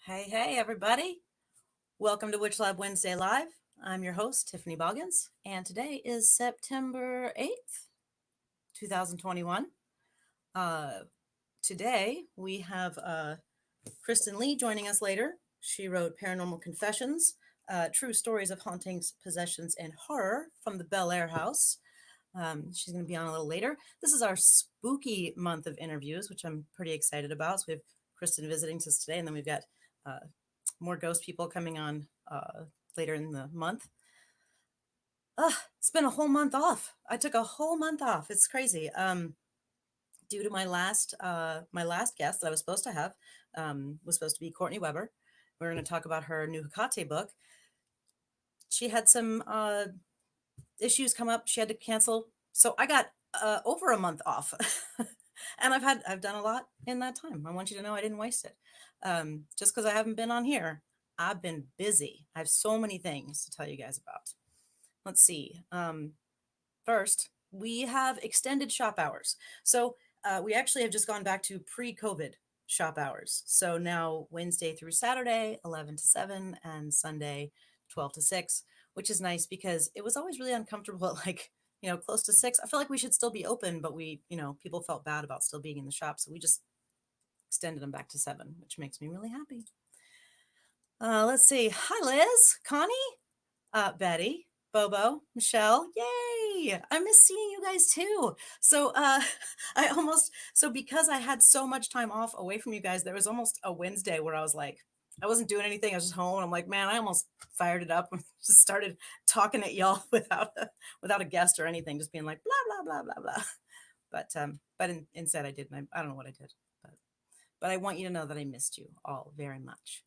Hey, everybody. Welcome to WitchLab Wednesday Live. I'm your host, Tiffany Boggins, and today is September 8th, 2021. Uh, Today, we have Kristin Lee joining us later. She wrote Paranormal Confessions, True Stories of Hauntings, Possessions, and Horror from the Blair House. She's going to be on a little later. This is our spooky month of interviews, which I'm pretty excited about. So we have Kristin visiting us today, and then we've got uh, more ghost people coming on later in the month. It's been a whole month off. I took a whole month off. It's crazy. Due to my last guest that I was supposed to have was supposed to be Courtney Weber. We're going to talk about her new Hecate book. She had some issues come up. She had to cancel, so I got over a month off, and I've done a lot in that time. I want you to know I didn't waste it. Just because I haven't been on here, I've been busy. I have so many things to tell you guys about. Let's see. First, we have extended shop hours. So we actually have just gone back to pre-COVID shop hours. So now Wednesday through Saturday, 11 to 7, and Sunday, 12 to 6, which is nice because it was always really uncomfortable at close to 6. I felt like we should still be open, but people felt bad about still being in the shop. So we just extended them back to 7, which makes me really happy. Let's see. Hi, Liz, Connie, Betty, Bobo, Michelle. Yay! I miss seeing you guys too. So because I had so much time off away from you guys, there was almost a Wednesday where I was like, I wasn't doing anything. I was just home. And I'm like, man, I almost fired it up and just started talking at y'all without a guest or anything, just being like blah blah blah blah blah. Instead I didn't. I don't know what I did, but I want you to know that I missed you all very much.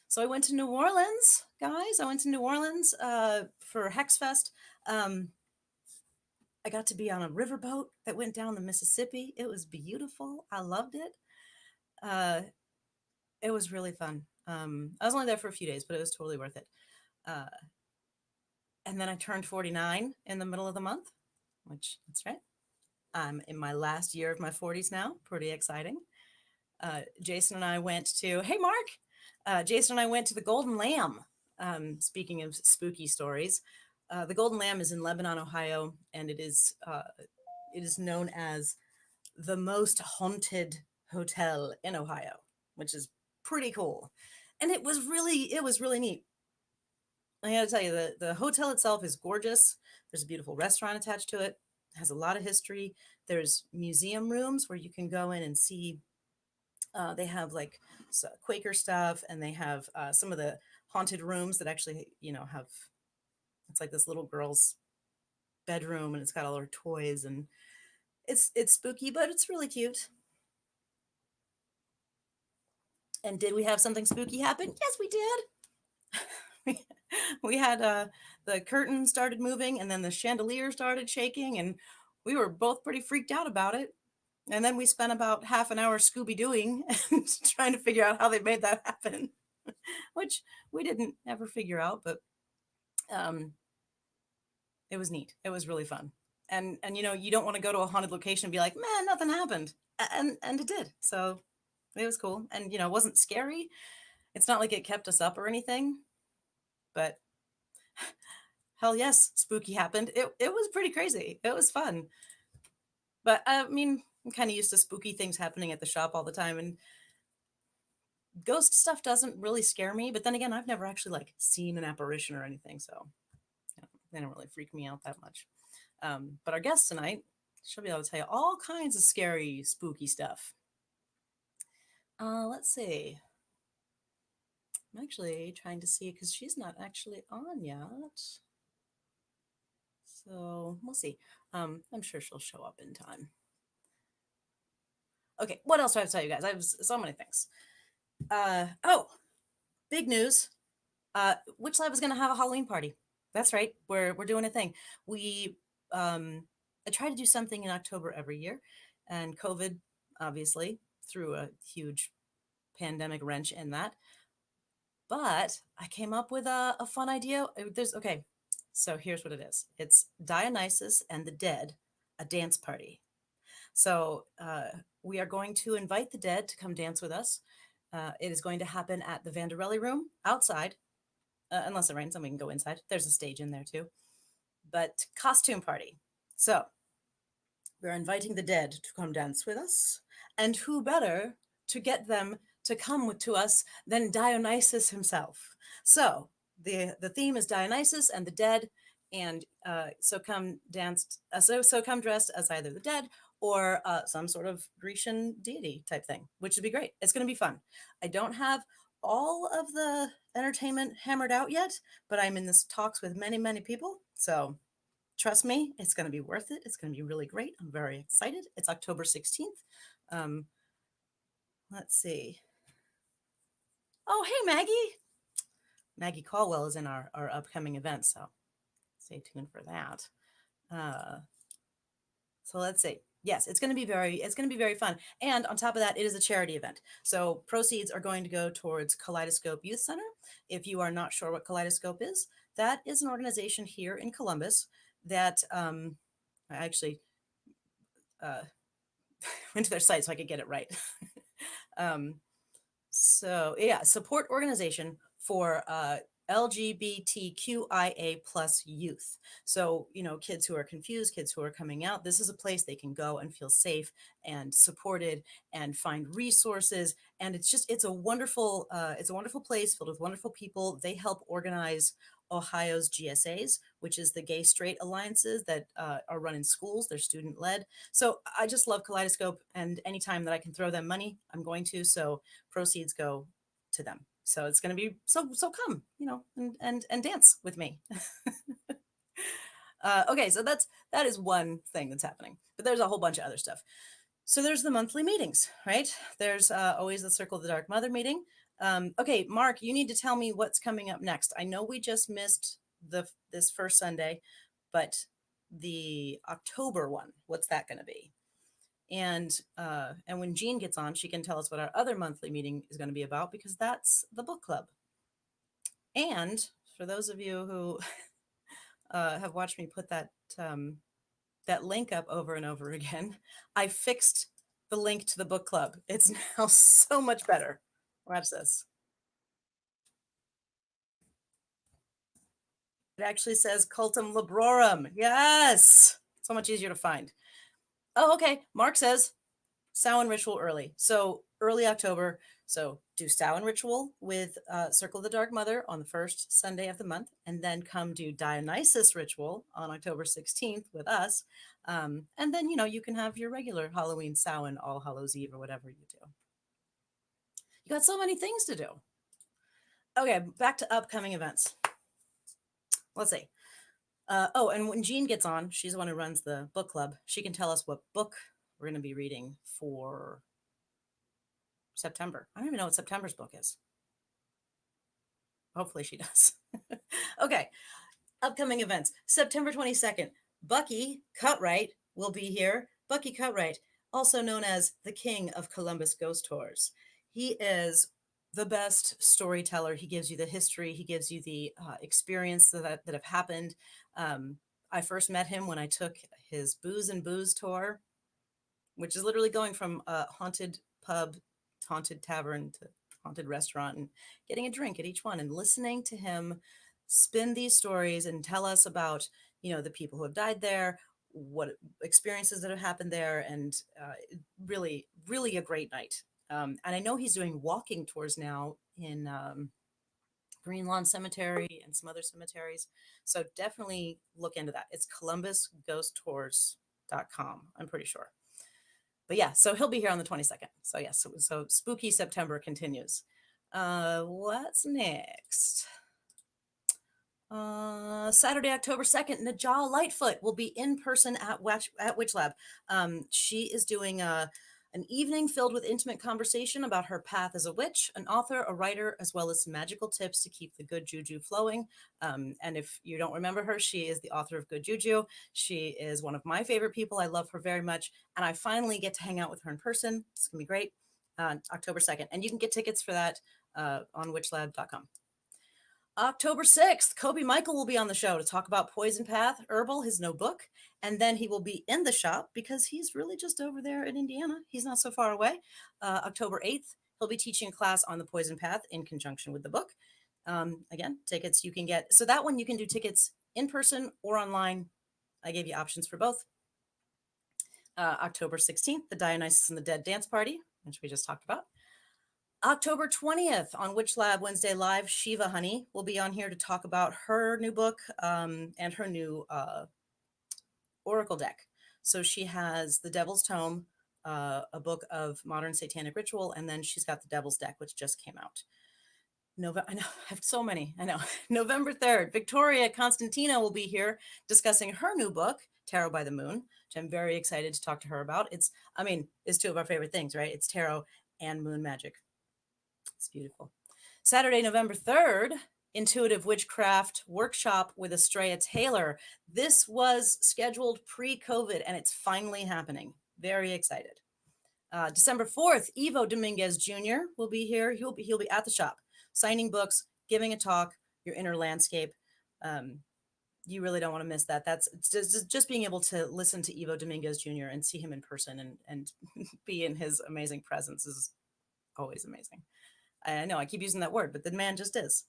So I went to New Orleans, guys. I went to New Orleans for Hex Fest. I got to be on a riverboat that went down the Mississippi. It was beautiful. I loved it. It was really fun. I was only there for a few days, but it was totally worth it. And then I turned 49 in the middle of the month, which that's right. I'm in my last year of my 40s now. Pretty exciting. Jason and I went to, hey, Mark. Jason and I went to the Golden Lamb. Speaking of spooky stories, the Golden Lamb is in Lebanon, Ohio, and it is known as the most haunted hotel in Ohio, which is pretty cool. And it was really neat. I got to tell you, the hotel itself is gorgeous. There's a beautiful restaurant attached to it. It has a lot of history. There's museum rooms where you can go in and see. They have like Quaker stuff, and they have some of the haunted rooms that actually, have, it's like this little girl's bedroom, and it's got all her toys, and it's spooky, but it's really cute. And did we have something spooky happen? Yes, we did. We had the curtain started moving, and then the chandelier started shaking, and we were both pretty freaked out about it. And then we spent about half an hour Scooby-Dooing and trying to figure out how they made that happen, which we didn't ever figure out, but it was neat. It was really fun. And you don't want to go to a haunted location and be like, man, nothing happened. And it did. So it was cool. And, it wasn't scary. It's not like it kept us up or anything, but hell yes, spooky happened. It was pretty crazy. It was fun. But I mean, I'm kind of used to spooky things happening at the shop all the time, and ghost stuff doesn't really scare me. But then again, I've never actually like seen an apparition or anything, so they don't really freak me out that much. But our guest tonight, she'll be able to tell you all kinds of scary, spooky stuff. Let's see. I'm actually trying to see because she's not actually on yet. So we'll see. I'm sure she'll show up in time. Okay, what else do I have to tell you guys? I have so many things. Big news. WitchLab is going to have a Halloween party. That's right. We're doing a thing. I try to do something in October every year, and COVID obviously threw a huge pandemic wrench in that. But I came up with a fun idea. So here's what it is. It's Dionysus and the Dead, a dance party. So we are going to invite the dead to come dance with us. It is going to happen at the Vanderelli Room outside, unless it rains, then we can go inside. There's a stage in there too. But costume party. So we're inviting the dead to come dance with us. And who better to get them to come to us than Dionysus himself? So the theme is Dionysus and the dead. And so come danced, so come dressed as either the dead or some sort of Grecian deity type thing, which would be great. It's going to be fun. I don't have all of the entertainment hammered out yet, but I'm in this talks with many, many people. So trust me, it's going to be worth it. It's going to be really great. I'm very excited. It's October 16th. Let's see. Oh, hey, Maggie. Maggie Caldwell is in our upcoming event, so stay tuned for that. So let's see. Yes, it's going to be very fun. And on top of that, it is a charity event. So proceeds are going to go towards Kaleidoscope Youth Center. If you are not sure what Kaleidoscope is, that is an organization here in Columbus that I actually went to their site so I could get it right. So yeah, support organization for LGBTQIA plus youth. So, you know, kids who are confused, kids who are coming out, this is a place they can go and feel safe and supported and find resources. And it's a wonderful place filled with wonderful people. They help organize Ohio's GSAs, which is the gay straight alliances that are run in schools. They're student led. So I just love Kaleidoscope, and anytime that I can throw them money, I'm going to. So proceeds go to them. So it's going to be so come, you know, and dance with me. Okay, so that is one thing that's happening, but there's a whole bunch of other stuff. So there's the monthly meetings, right? There's always the Circle of the Dark Mother meeting. Okay, Mark, you need to tell me what's coming up next. I know we just missed this first Sunday, but the October one, what's that going to be? And when Jean gets on, she can tell us what our other monthly meeting is going to be about, because that's the book club. And for those of you who have watched me put that link up over and over again, I fixed the link to the book club. It's now so much better. Watch this. It actually says Cultum Librorum. Yes. So much easier to find. Oh, okay. Mark says Samhain ritual early. So early October. So do Samhain ritual with Circle of the Dark Mother on the first Sunday of the month, and then come do Dionysus ritual on October 16th with us. And then, you know, you can have your regular Halloween Samhain, All Hallows Eve, or whatever you do. You got so many things to do. Okay, back to upcoming events. Let's see. Oh, and when Jean gets on, she's the one who runs the book club. She can tell us what book we're going to be reading for September. I don't even know what September's book is. Hopefully she does. Okay, upcoming events. September 22nd, Bucky Cutright will be here. Bucky Cutright, also known as the King of Columbus Ghost Tours. He is the best storyteller. He gives you the history. He gives you the experience that have happened. I first met him when I took his Booze and Booze tour, which is literally going from a haunted pub, haunted tavern to haunted restaurant, and getting a drink at each one and listening to him spin these stories and tell us about, you know, the people who have died there, what experiences that have happened there, and really, really a great night. And I know he's doing walking tours now in Green Lawn Cemetery and some other cemeteries. So definitely look into that. It's columbusghosttours.com, I'm pretty sure. But yeah, so he'll be here on the 22nd. So yes, so spooky September continues. What's next? Saturday, October 2nd, Najah Lightfoot will be in person at WitchLab. She is doing an evening filled with intimate conversation about her path as a witch, an author, a writer, as well as some magical tips to keep the good juju flowing. And if you don't remember her, she is the author of Good Juju. She is one of my favorite people. I love her very much. And I finally get to hang out with her in person. It's going to be great. October 2nd. And you can get tickets for that on witchlab.com. October 6th, Kobe Michael will be on the show to talk about Poison Path Herbal, his no book. And then he will be in the shop because he's really just over there in Indiana. He's not so far away. October 8th, He'll be teaching a class on the poison path in conjunction with the book. Again, tickets you can get. So that one you can do tickets in person or online. I gave you options for both. October 16th, the Dionysus and the Dead dance party, which we just talked about. October 20th on WitchLab Wednesday Live, Shiva Honey will be on here to talk about her new book and her new oracle deck. So she has the Devil's Tome, a book of modern satanic ritual, and then she's got the Devil's Deck, which just came out. I know, I have so many. I know. November 3rd, Victoria Constantina will be here discussing her new book, Tarot by the Moon, which I'm very excited to talk to her about. It's two of our favorite things, right? It's tarot and moon magic. It's beautiful. Saturday, November 3rd, Intuitive Witchcraft Workshop with Estrella Taylor. This was scheduled pre-COVID, and it's finally happening. Very excited. December 4th, Ivo Dominguez Jr. will be here. He'll be at the shop, signing books, giving a talk, your inner landscape. You really don't want to miss that. That's just being able to listen to Ivo Dominguez Jr. and see him in person and be in his amazing presence is always amazing. I know I keep using that word, but the man just is.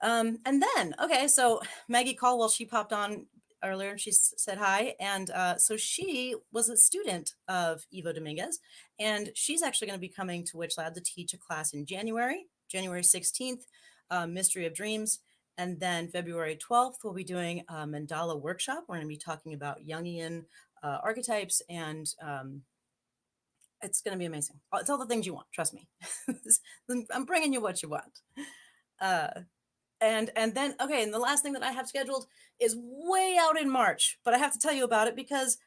And then, okay, so Maggie Caldwell, she popped on earlier and she said hi. And so she was a student of Ivo Dominguez, and she's actually going to be coming to WitchLab to teach a class in January 16th, Mystery of Dreams. And then February 12th, we'll be doing a mandala workshop. We're going to be talking about Jungian archetypes, and it's going to be amazing. It's all the things you want. Trust me. I'm bringing you what you want. And then, okay, and the last thing that I have scheduled is way out in March, but I have to tell you about it because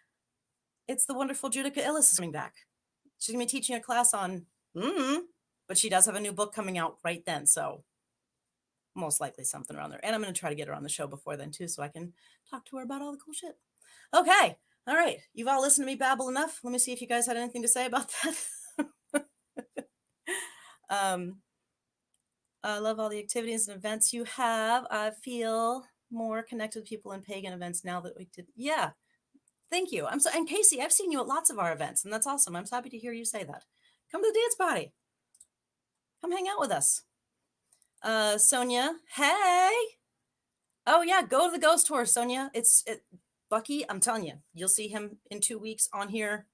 it's the wonderful Judica Illis coming back. She's going to be teaching a class on, but she does have a new book coming out right then. So most likely something around there. And I'm going to try to get her on the show before then too, so I can talk to her about all the cool shit. Okay. All right. You've all listened to me babble enough. Let me see if you guys had anything to say about that. I love all the activities and events you have. I feel more connected with people in pagan events now that we did. Yeah. Thank you. And Casey, I've seen you at lots of our events, and that's awesome. I'm so happy to hear you say that. Come to the dance party. Come hang out with us. Sonia, hey. Oh yeah, go to the ghost tour, Sonia. Bucky, I'm telling you, you'll see him in 2 weeks on here.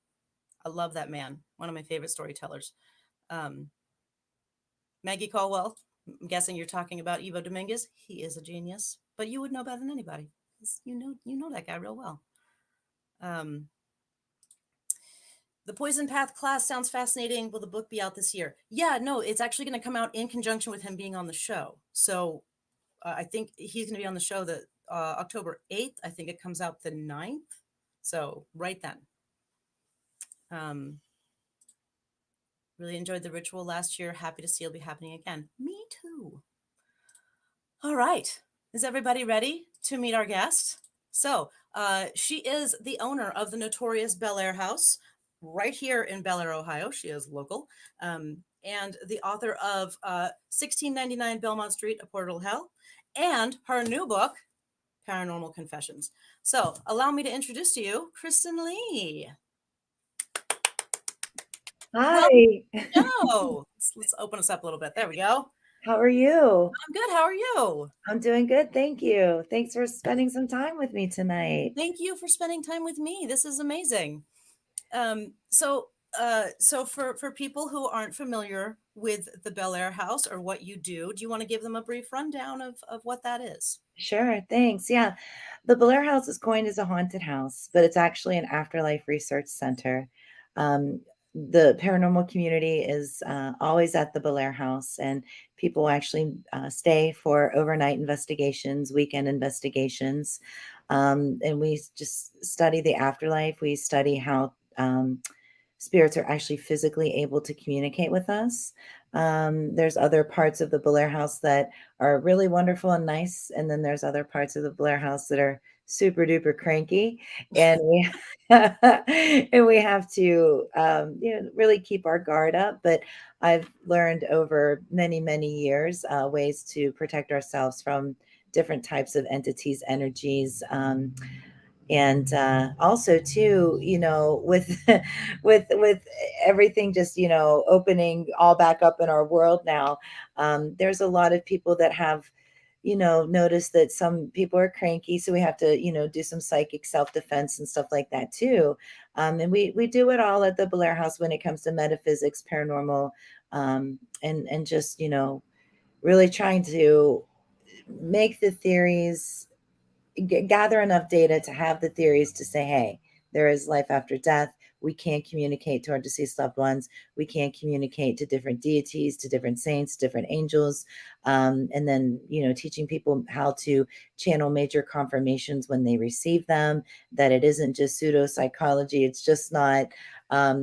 I love that man. One of my favorite storytellers. Maggie Caldwell, I'm guessing you're talking about Ivo Dominguez. He is a genius, but you would know better than anybody. You know that guy real well. The Poison Path class sounds fascinating. Will the book be out this year? Yeah, no, it's actually going to come out in conjunction with him being on the show. So I think he's going to be on the show the October 8th. I think it comes out the 9th. So right then. Really enjoyed the ritual last year. Happy to see it'll be happening again. Me too. All right. Is everybody ready to meet our guest? So she is the owner of the notorious Blair House right here in Bel Air, Ohio. She is local. And the author of 1699 Belmont Street, A Portal to Hell, and her new book, Paranormal Confessions. So allow me to introduce to you Kristin Lee. Hi. Oh, let's open us up a little bit. There we go. How are you? I'm good. How are you? I'm doing good. Thank you. Thanks for spending some time with me tonight. Thank you for spending time with me. This is amazing. So for people who aren't familiar with the Bel Air House or what you do you want to give them a brief rundown of what that is? Sure. Thanks. Yeah. The Blair House is coined as a haunted house, but it's actually an afterlife research center. The paranormal community is always at the Blair House, and people actually stay for overnight investigations, weekend investigations. And we just study the afterlife. We study how spirits are actually physically able to communicate with us. There's other parts of the Blair House that are really wonderful and nice, and then there's other parts of the Blair House that are super duper cranky, and we and we have to really keep our guard up. But I've learned over many years ways to protect ourselves from different types of entities, energies. And also too, with with everything just opening all back up in our world now, there's a lot of people that have noticed that some people are cranky, so we have to do some psychic self-defense and stuff like that too. And we do it all at the Blair House when it comes to metaphysics, paranormal, and just really trying to make the theories, gather enough data to have the theories to say, hey, there is life after death. We can communicate to our deceased loved ones. We can communicate to different deities, to different saints, different angels. And then, teaching people how to channel major confirmations when they receive them, that it isn't just pseudo psychology. It's just not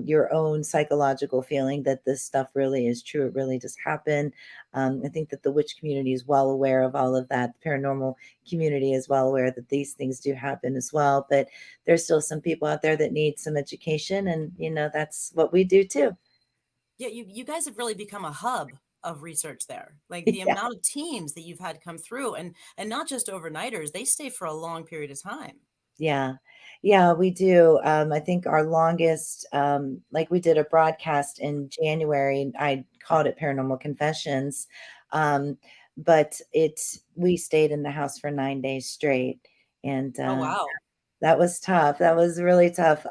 your own psychological feeling that this stuff really is true. It really does happen. I think that the witch community is well aware of all of that. The paranormal community is well aware that these things do happen as well, but there's still some people out there that need some education, and that's what we do too. Yeah, you guys have really become a hub of research there. Like the Yeah, amount of teams that you've had come through, and not just overnighters, they stay for a long period of time. yeah, yeah, we do. I think our longest, like we did a broadcast in January. I called it Paranormal Confessions, um, but we stayed in the house for 9 days straight, and Oh wow. that was tough. That was really tough.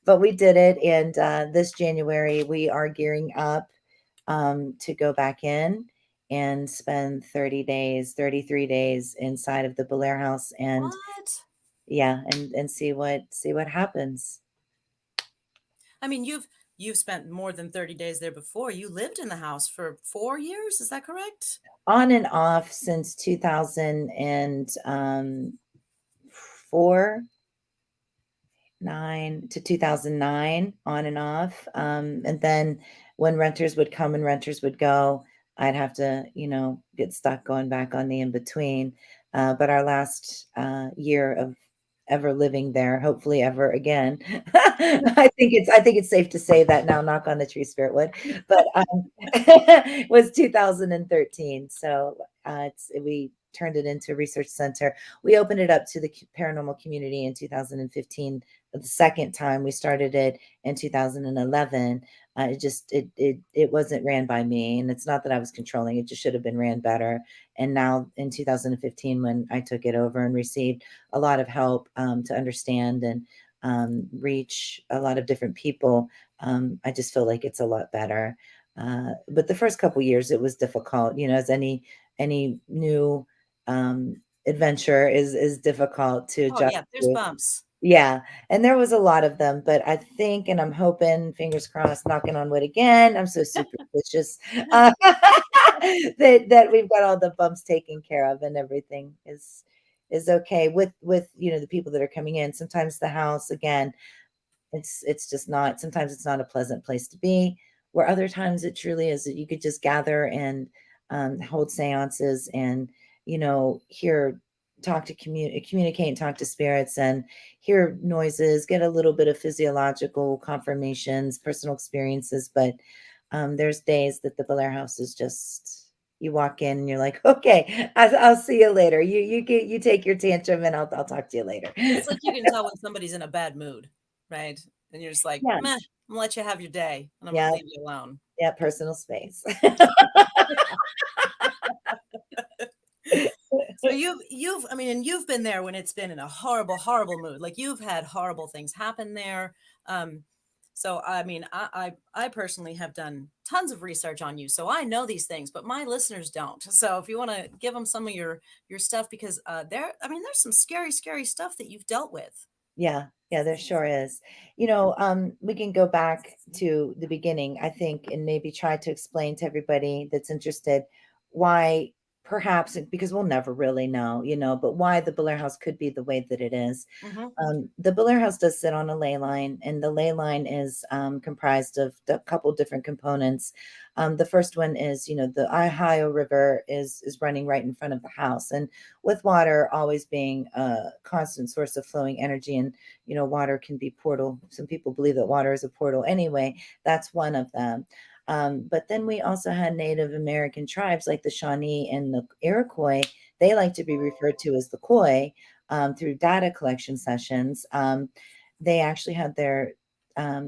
But we did it. And this January, we are gearing up to go back in and spend 30 days, 33 days inside of the Blair House. And What? yeah, and see what happens. I mean, you've spent more than 30 days there before. You lived in the house for 4 years, is that correct? On and off since 2004, 9 to 2009, on and off. And then when renters would come and renters would go, I'd have to, get stuck going back on the in between. But our last year of ever living there, hopefully ever again. I think it's safe to say that now, knock on the tree, spirit wood. But was 2013. So we turned it into a research center. We opened it up to the paranormal community in 2015. The second time we started it in 2011. It wasn't ran by me, and it's not that I was controlling. It just should have been ran better. And now in 2015, when I took it over and received a lot of help to understand and reach a lot of different people, I just feel like it's a lot better. But the first couple years, it was difficult. As any new adventure is difficult to Oh adjust yeah, there's to. bumps. Yeah, and there was a lot of them, but I think, and I'm hoping, fingers crossed, knocking on wood again, I'm so superstitious, that we've got all the bumps taken care of and everything is okay with, the people that are coming in. Sometimes the house, again, it's just not, sometimes it's not a pleasant place to be, where other times it truly is, that you could just gather and hold seances and hear, talk to communicate and talk to spirits and hear noises, get a little bit of physiological confirmations, personal experiences. But there's days that the Blair House is just, you walk in and you're like, okay, I'll see you later. You take your tantrum, and I'll talk to you later. It's like you can tell when somebody's in a bad mood, right? And you're just like, Yeah, meh, I'm gonna let you have your day and I'm gonna yeah, leave you alone. yeah, personal space. So you've I mean, and you've been there when it's been in a horrible, horrible mood. Like you've had horrible things happen there. Um, so I mean, I personally have done tons of research on you, so I know these things, but my listeners don't. So if you want to give them some of your stuff, because I mean, there's some scary, scary stuff that you've dealt with. Yeah, yeah, there sure is. We can go back to the beginning, I think, and maybe try to explain to everybody that's interested why, perhaps, because we'll never really know, but why the Blair House could be the way that it is. Hmm. The Blair House does sit on a ley line, and the ley line is comprised of a couple different components. The first one is, the Ohio River is running right in front of the house, and with water always being a constant source of flowing energy, and water can be portal. Some people believe that water is a portal. Anyway, that's one of them. But then we also had Native American tribes like the Shawnee and the Iroquois. They like to be referred to as the Khoi. through data collection sessions. They actually had their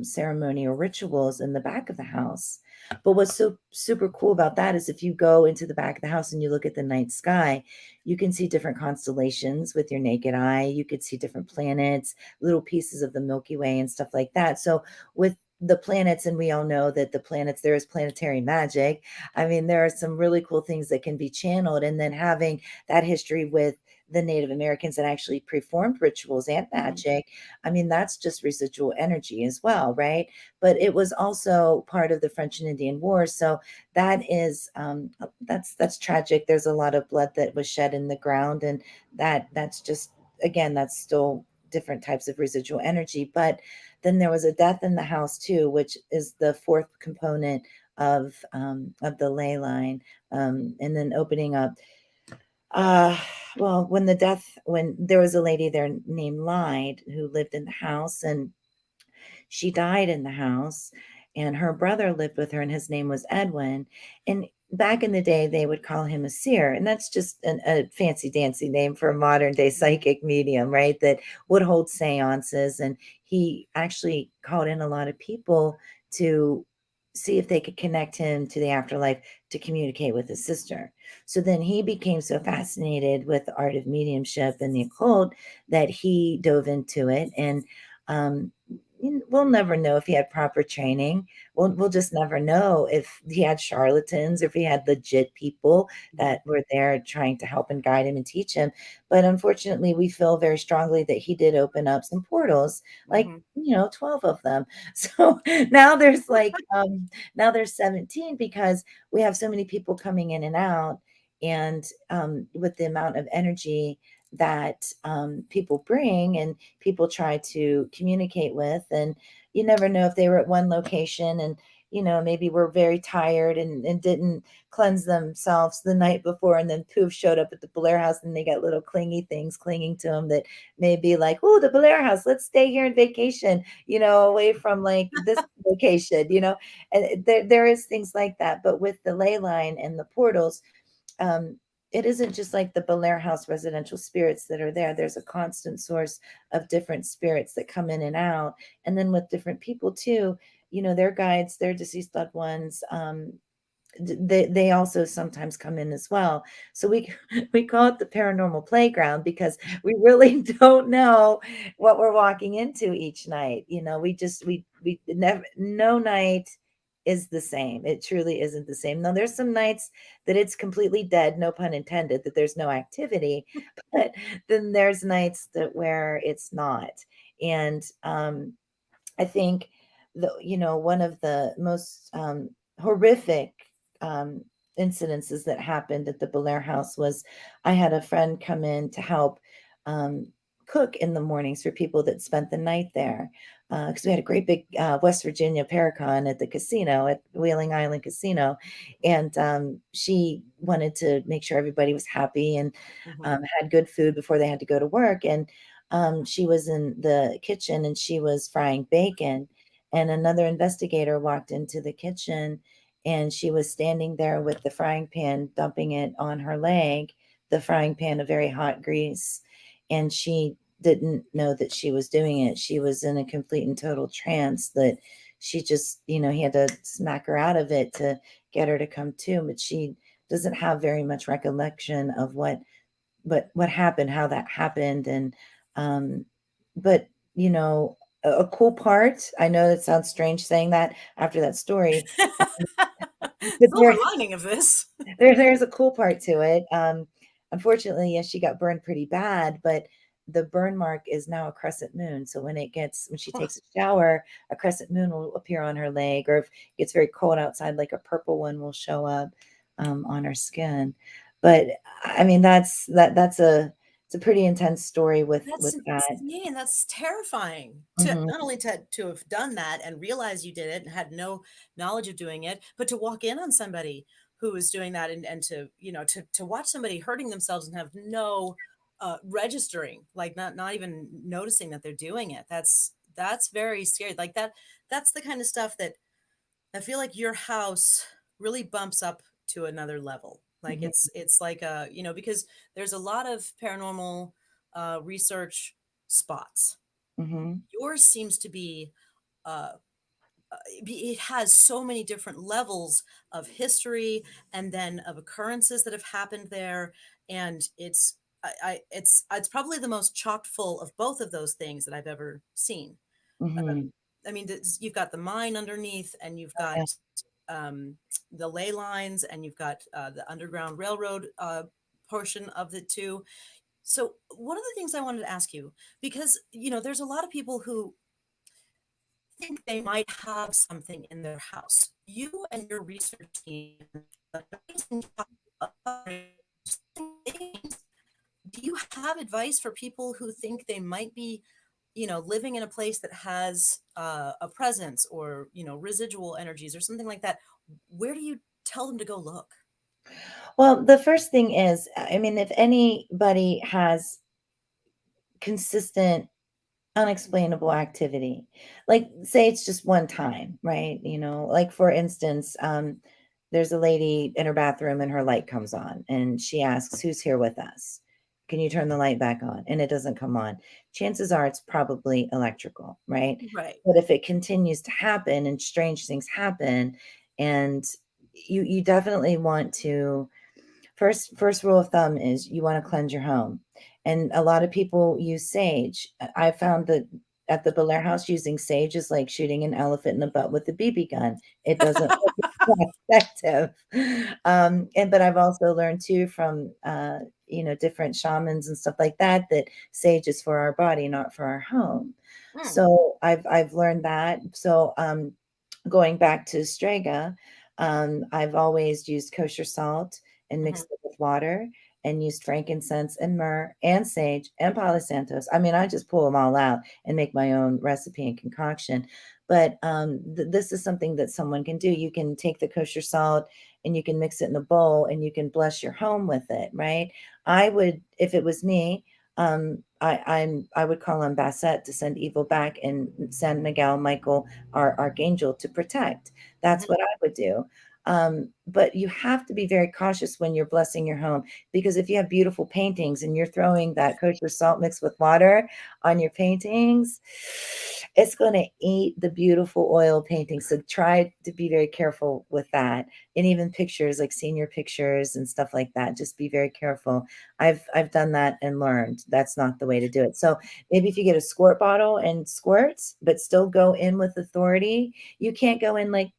ceremony or rituals in the back of the house. But what's so super cool about that is if you go into the back of the house and you look at the night sky, you can see different constellations with your naked eye. You could see different planets, little pieces of the Milky Way and stuff like that. So with the planets, and we all know that the planets, there is planetary magic. I mean, there are some really cool things that can be channeled. And then having that history with the Native Americans that actually performed rituals and Mhm. magic, I mean, that's just residual energy as well, right? But it was also part of the French and Indian Wars. So that is that's tragic. There's a lot of blood that was shed in the ground, and that's just, again, that's still different types of residual energy. But then there was a death in the house too, which is the fourth component of the ley line, and then opening up. Uh, well, when there was a lady there named Lyde who lived in the house, and she died in the house, and her brother lived with her, and his name was Edwin. And back in the day, they would call him a seer, and that's just a fancy dancy name for a modern day psychic medium, right? That would hold seances. And he actually called in a lot of people to see if they could connect him to the afterlife to communicate with his sister. So then he became so fascinated with the art of mediumship and the occult that he dove into it. And um, we'll never know if he had proper training. We'll just never know if he had charlatans or if he had legit people Mhm. that were there trying to help and guide him and teach him. But unfortunately, we feel very strongly that he did open up some portals, like, Mhm. 12 of them. So now there's now there's 17 because we have so many people coming in and out. And with the amount of energy that people bring and people try to communicate with, and you never know if they were at one location and maybe were very tired and didn't cleanse themselves the night before, and then poof, showed up at the Blair House, and they got little clingy things clinging to them that may be like, oh, the Blair House, let's stay here on vacation, away from like this location. And there is things like that. But with the ley line and the portals, um, it isn't just like the Blair House residential spirits that are there. There's a constant source of different spirits that come in and out. And then with different people too, their guides, their deceased loved ones, they also sometimes come in as well. So we we call it the paranormal playground because we really don't know what we're walking into each night. We never, no night is the same. It truly isn't the same. Now there's some nights that it's completely dead, no pun intended, that there's no activity, but then there's nights that where it's not. And I think one of the most horrific um, incidences that happened at the Blair House was I had a friend come in to help um, cook in the mornings for people that spent the night there. Because we had a great big West Virginia Paracon at the casino at Wheeling Island Casino, and she wanted to make sure everybody was happy and Mhm. had good food before they had to go to work. And she was in the kitchen and she was frying bacon. And another investigator walked into the kitchen and she was standing there with the frying pan, dumping it on her leg, the frying pan of very hot grease. And she didn't know that she was doing it. She was in a complete and total trance that she just, he had to smack her out of it to get her to come to. But she doesn't have very much recollection of what happened, how that happened. And um but a cool part, I know it sounds strange saying that after that story, but Silver lining of this. there's a cool part to it. Unfortunately, yes, she got burned pretty bad, but the burn mark is now a crescent moon. So when she takes a shower, a crescent moon will appear on her leg, or if it gets very cold outside, like a purple one will show up on her skin. But I mean, that's it's a pretty intense story That's with that. insane. That's terrifying to Mhm, not only to have done that and realize you did it and had no knowledge of doing it, but to walk in on somebody who was doing that and to, to watch somebody hurting themselves and have no registering, like not even noticing that they're doing it. That's very scary. Like that's the kind of stuff that I feel like your house really bumps up to another level. Like mhm, it's like because there's a lot of paranormal research spots. Mhm. Yours seems to be uh, it has so many different levels of history and then of occurrences that have happened there, and it's probably the most chock full of both of those things that I've ever seen. Mhm. I mean, you've got the mine underneath, and you've Oh, yeah. got the ley lines, and you've got the Underground Railroad portion of it too. So one of the things I wanted to ask you, because there's a lot of people who think they might have something in their house. You and your research team, do you have advice for people who think they might be, living in a place that has a presence, or, residual energies or something like that? Where do you tell them to go look? Well, the first thing is, I mean, if anybody has consistent unexplainable activity, like, say it's just one time, right? Like, for instance, there's a lady in her bathroom and her light comes on and she asks, "Who's here with us? Can you turn the light back on?" And it doesn't come on. Chances are it's probably electrical, right? Right. But if it continues to happen and strange things happen, and you definitely want to, first rule of thumb is you want to cleanse your home. And a lot of people use sage. I found that at the Blair House, using sage is like shooting an elephant in the butt with a BB gun. It doesn't work. It's not effective. But I've also learned too from different shamans and stuff like that, that sage is for our body, not for our home. Hmm. So I've learned that. So going back to Strega, I've always used kosher salt and Hmm. mixed it with water, and used frankincense and myrrh and sage and palo santos. I mean, I just pull them all out and make my own recipe and concoction. But this is something that someone can do. You can take the kosher salt and you can mix it in a bowl and you can bless your home with it, right? I would, if it was me, I would call on Basset to send evil back, and San Miguel Michael, our archangel, to protect. That's Hmm. what I would do. But you have to be very cautious when you're blessing your home, because if you have beautiful paintings and you're throwing that kosher salt mixed with water on your paintings, it's going to eat the beautiful oil paintings. So try to be very careful with that. And even pictures, like senior pictures and stuff like that, just be very careful. I've done that and learned that's not the way to do it. So maybe if you get a squirt bottle and squirts, but still go in with authority. You can't go in like,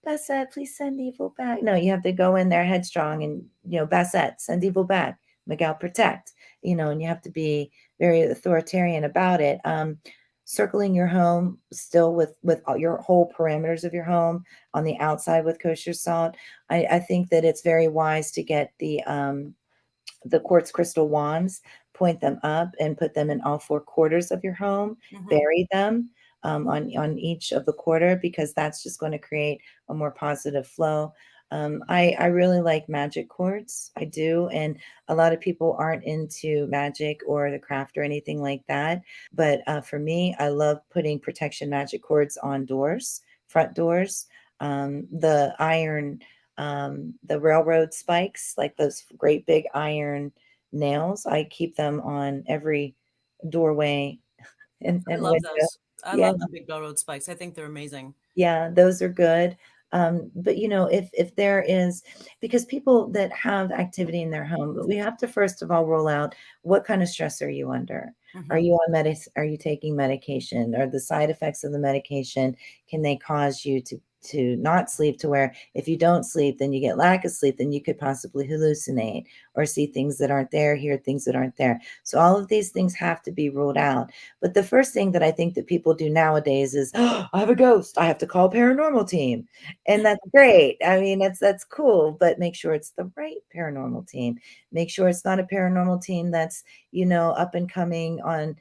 "Bassett, please send evil back." No, you have to go in there headstrong and, "Bassett, send evil back. Miguel, protect." And you have to be very authoritarian about it. Circling your home still with all your whole parameters of your home on the outside with kosher salt. I think that it's very wise to get the quartz crystal wands, point them up and put them in all four quarters of your home, Hmm. bury them on each of the quarter, because that's just going to create a more positive flow. I really like magic quartz. I do. And a lot of people aren't into magic or the craft or anything like that. But for me, I love putting protection magic cords on doors, front doors, the railroad spikes, like those great big iron nails. I keep them on every doorway I and love window. those. I Yeah. love the big railroad spikes. I think they're amazing. Yeah, those are good. But if there is, because people that have activity in their home, we have to first of all rule out, what kind of stress are you under? Are Hmm. you on are you taking medication? Are the side effects of the medication, can they cause you to not sleep, to where if you don't sleep, then you get lack of sleep, then you could possibly hallucinate or see things that aren't there, hear things that aren't there. So all of these things have to be ruled out. But the first thing that I think that people do nowadays is, "Oh, I have a ghost. I have to call a paranormal team." And that's great. I mean, that's cool, but make sure it's the right paranormal team. Make sure it's not a paranormal team that's, up and coming on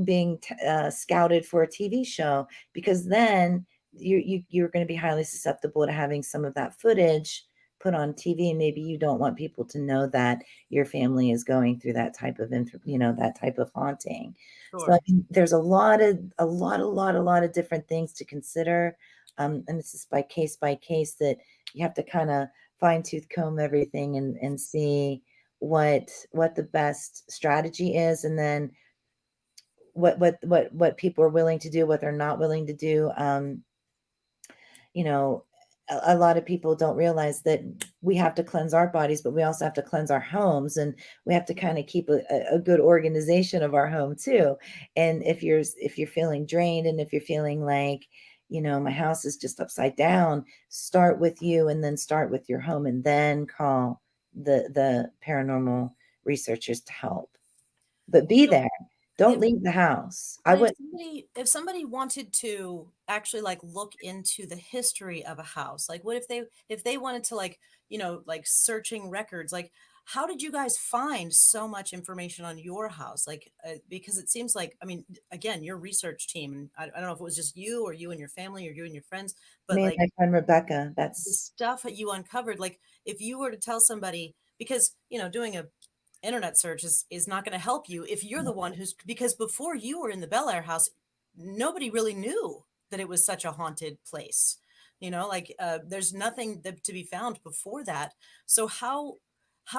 being scouted for a TV show, because then you're going to be highly susceptible to having some of that footage put on TV, and maybe you don't want people to know that your family is going through that type of that type of haunting. So I Sure. think there's a lot of different things to consider, and it's just by case that you have to kind of fine tooth comb everything and see what the best strategy is, and then what people are willing to do, what they're not willing to do. You know, a lot of people don't realize that we have to cleanse our bodies, but we also have to cleanse our homes, and we have to kind of keep a good organization of our home too. And if you're feeling drained, and if you're feeling like, my house is just upside down, start with you, and then start with your home, and then call the paranormal researchers to help. But be So there. Don't if leave the house. I but would. if somebody wanted to actually like look into the history of a house, like what if they wanted to like, like searching records, like how did you guys find so much information on your house? Like, because it seems like, I mean, again, your research team, and I don't know if it was just you or you and your family or you and your friends, but Me and like my friend Rebecca, the that's stuff that you uncovered, like if you were to tell somebody, because, doing a internet search is not going to help you if you're the one who's, because before you were in the Bel Air house, nobody really knew that it was such a haunted place. Like there's nothing to be found before that. So how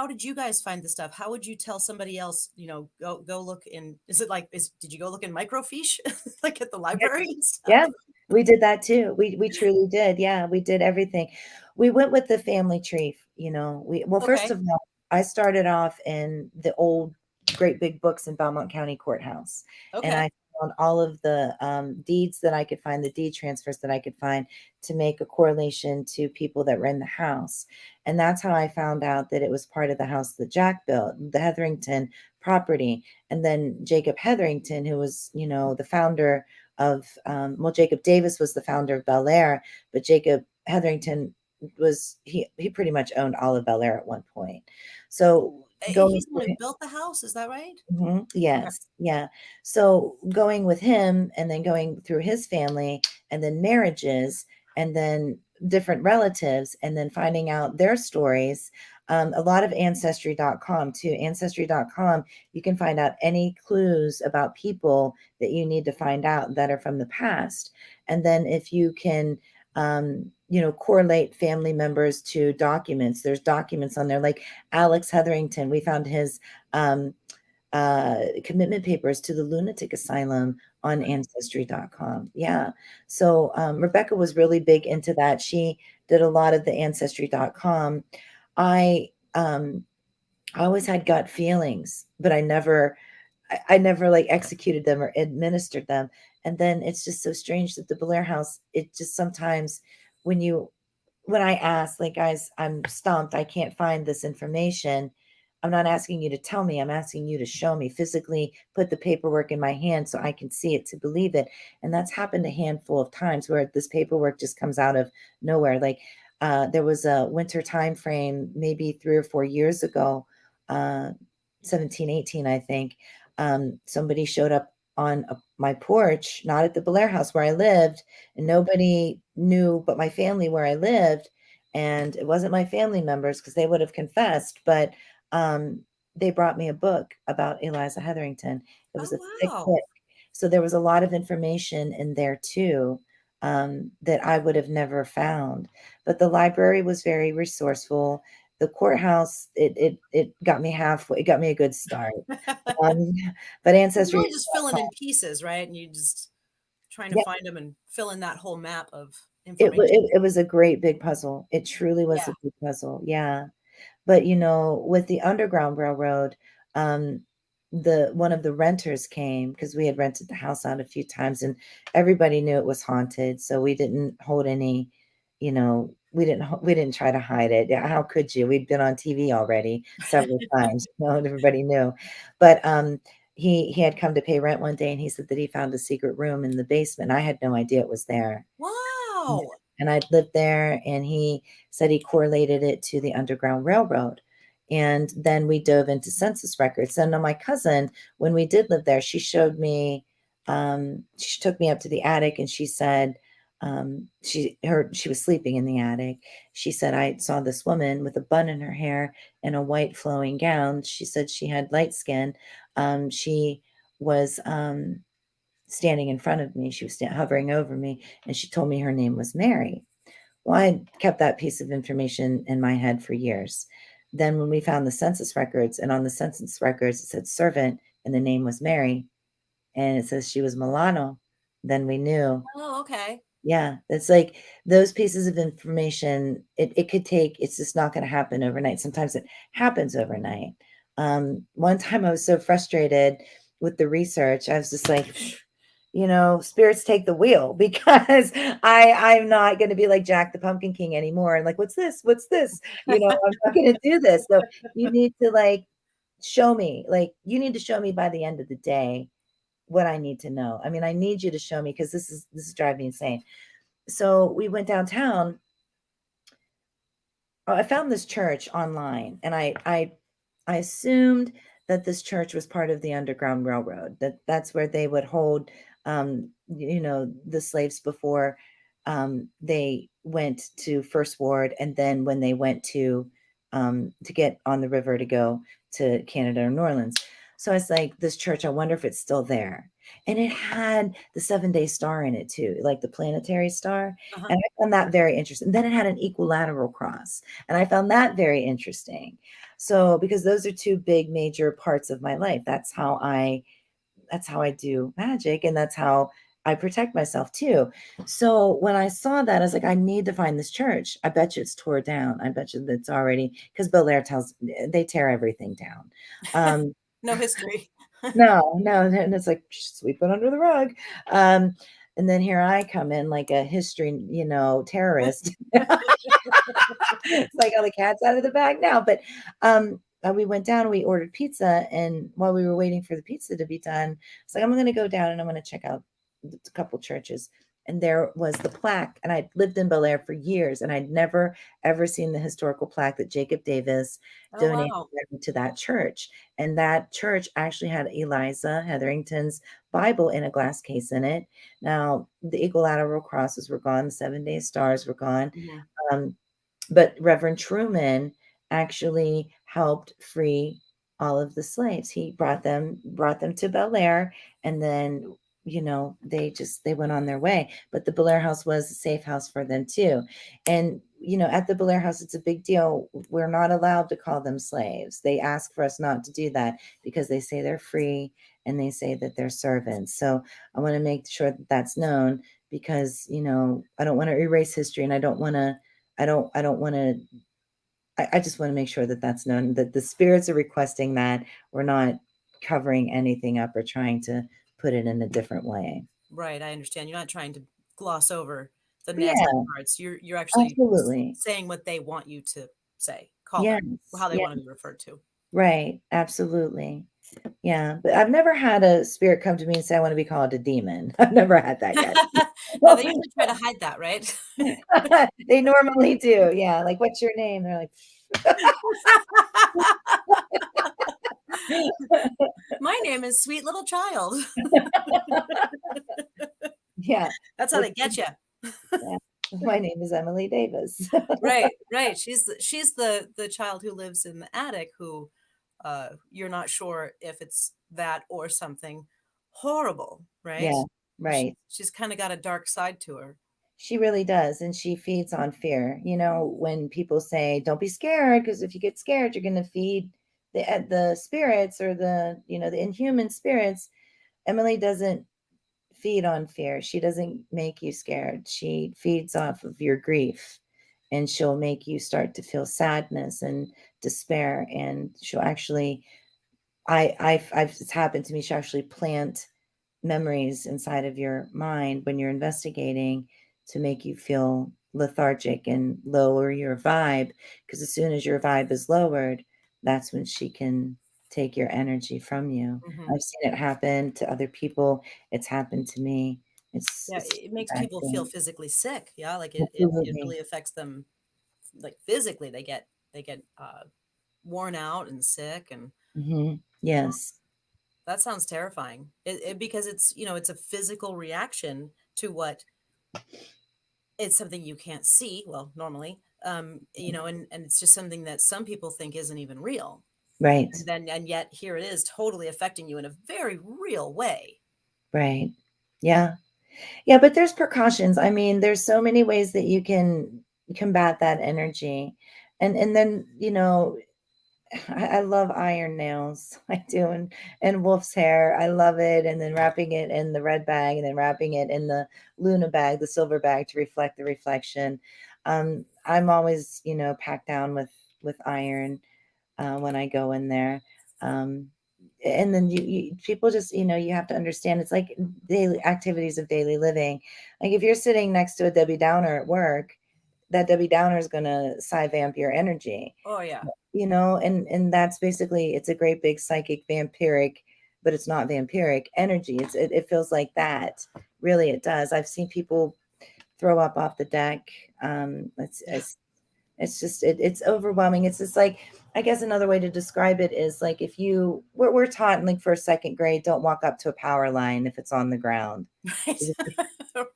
did you guys find the stuff? How would you tell somebody else, go look in, is it like, did you go look in microfiche like at the library and stuff? yeah, we did that too. We truly did. Yeah, we did everything. We went with the family tree, first Okay. of all, I started off in the old great big books in Belmont County Courthouse, and Okay. I found all of the deeds that I could find, the deed transfers that I could find, to make a correlation to people that were in the house. And that's how I found out that it was part of the house that Jack built, the Hetherington property. And then Jacob Hetherington, who was, the founder of, Jacob Davis was the founder of Bel Air, but Jacob Hetherington he pretty much owned all of Bel Air at one point. So going He's the one who built the house, is that right? Okay. Yes, yeah. So going with him, and then going through his family, and then marriages, and then different relatives, and then finding out their stories. A lot of ancestry.com too. Ancestry.com, you can find out any clues about people that you need to find out that are from the past. And then if you can, correlate family members to documents, there's documents on there, like Alex Hetherington. We found his commitment papers to the lunatic asylum on ancestry.com. Yeah. So Rebecca was really big into that. She did a lot of the ancestry.com. I I always had gut feelings, but I never like executed them or administered them. And then it's just so strange that the Blair House, it just sometimes when you when I ask, like, guys, I'm stumped, I can't find this information. I'm not asking you to tell me, I'm asking you to show me, physically put the paperwork in my hand so I can see it to believe it. And that's happened a handful of times where this paperwork just comes out of nowhere. Like there was a winter time frame, maybe 3 or 4 years ago, uh, 17, 18, I think. Somebody showed up on my porch, not at the Blair House where I lived, and nobody knew but my family where I lived. And it wasn't my family members because they would have confessed, but um, they brought me a book about Eliza Hetherington. It was Oh, a thick wow. book. So there was a lot of information in there too, that I would have never found. But the library was very resourceful. The courthouse, it got me halfway, it got me a good start. Um, but It's Ancestry, really just filling in pieces, right? And you just trying to yeah, find them and fill in that whole map of it, information. it was a great big puzzle. It truly was Yeah. a big puzzle. Yeah. But, with the Underground Railroad, um, the one of the renters came because we had rented the house out a few times, and everybody knew it was haunted. So we didn't hold any, we didn't try to hide it. Yeah, how could you? We'd been on TV already several times, and everybody knew. But he had come to pay rent one day, and he said that he found a secret room in the basement. I had no idea it was there. Yeah, Wow. and I'd lived there, and he said he correlated it to the Underground Railroad. And then we dove into census records. And my cousin, when we did live there, she took me up to the attic, and she said, she was sleeping in the attic. She said, I saw this woman with a bun in her hair and a white flowing gown. She said she had light skin. She was standing in front of me. She was hovering over me, and she told me her name was Mary. Well, I kept that piece of information in my head for years. Then when we found the census records, and on the census records it said servant and the name was Mary, and it says she was Milano, then we knew. Oh, okay. Yeah, it's like those pieces of information, it could take, it's just not gonna happen overnight. Sometimes it happens overnight. One time I was so frustrated with the research, I was just like, spirits take the wheel because I'm not gonna be like Jack the Pumpkin King anymore and like, "What's this? What's this?" I'm not gonna do this. So you need to, like, show me, like, you need to show me by the end of the day what I need to know. I mean, I need you to show me because this is driving me insane. So we went downtown. I found this church online, and I assumed that this church was part of the Underground Railroad. That's where they would hold, the slaves before they went to First Ward, and then when they went to get on the river to go to Canada or New Orleans. So I was like, this church, I wonder if it's still there. And it had the 7-day star in it too, like the planetary star. Uh-huh. And I found that very interesting. Then it had an equilateral cross, and I found that very interesting. So because those are two big major parts of my life, that's how I do magic, and that's how I protect myself too. So when I saw that, I was like, I need to find this church. I bet you it's tore down. I bet you that's already, because Belair tells they tear everything down. Um, No history. no, no, and it's like sweep it under the rug. Um, and then here I come in like a history, terrorist. It's like, oh, the cat's out of the bag now. But we went down, we ordered pizza, and while we were waiting for the pizza to be done, it's like, I'm going to go down and I'm going to check out a couple churches. And there was the plaque, and I'd lived in Bel Air for years, and I'd never ever seen the historical plaque that Jacob Davis Oh, donated wow. to that church. And that church actually had Eliza Hetherington's Bible in a glass case in it. Now, the equilateral crosses were gone, the 7-day stars were gone. Mhm. Um, but Reverend Truman actually helped free all of the slaves. He brought them to Bel Air, and then they went on their way. But the Bel Air house was a safe house for them too. And at the Bel Air house, it's a big deal. We're not allowed to call them slaves. They ask for us not to do that because they say they're free and they say that they're servants. So I want to make sure that that's known because I don't want to erase history, and I don't want to. I just want to make sure that that's known, that the spirits are requesting that we're not covering anything up or trying to put it in a different way. Right, I understand. You're not trying to gloss over the nasty Yeah, parts. You're actually absolutely. saying what they want you to say, call Yes, them, how they yeah, want to be referred to. right, absolutely. Yeah, but I've never had a spirit come to me and say, "I want to be called a demon." I've never had that yet. Oh, they usually try to hide that, right? They normally do, yeah, like, "What's your name?" They're like, My name is Sweet Little Child. "Yeah, That's how what's they get you. yeah, my name is Emily Davis." Right, right. She's the child who lives in the attic who you're not sure if it's that or something horrible, right? Yeah, right. She's kind of got a dark side to her. She really does, and she feeds on fear. When people say, "Don't be scared," because if you get scared, you're gonna feed the spirits or the inhuman spirits. Emily doesn't feed on fear. She doesn't make you scared. She feeds off of your grief, and she'll make you start to feel sadness and despair, and she'll actually it's happened to me. She'll actually plant memories inside of your mind when you're investigating to make you feel lethargic and lower your vibe. Because as soon as your vibe is lowered, that's when she can take your energy from you. Hmm. I've seen it happen to other people. It's happened to me. Yeah, It's it makes a bad people feel thing. physically sick. Yeah, like it Absolutely. really affects them like physically. They get worn out and sick, and Yes. that sounds terrifying. Because it's a physical reaction to what it's something you can't see. Well, normally, and it's just something that some people think isn't even real. Right. And yet here it is totally affecting you in a very real way. Right. Yeah. Yeah, but there's precautions. I mean, there's so many ways that you can combat that energy. And then, I love iron nails. I do, and wolf's hair. I love it. And then wrapping it in the red bag, and then wrapping it in the Luna bag, the silver bag, to reflect the reflection. I'm always, packed down with iron when I go in there. Um, and then people just, you have to understand, it's like daily activities of daily living. Like if you're sitting next to a Debbie Downer at work, that Debbie Downer is going to vamp your energy, Oh yeah. and that's basically, it's a great big psychic vampiric, but it's not vampiric energy. It feels like that. Really, it does. I've seen people throw up off the deck. It's just it's overwhelming. It's just like, I guess another way to describe it is like, if we're taught in like first, second grade, don't walk up to a power line if it's on the ground. Right.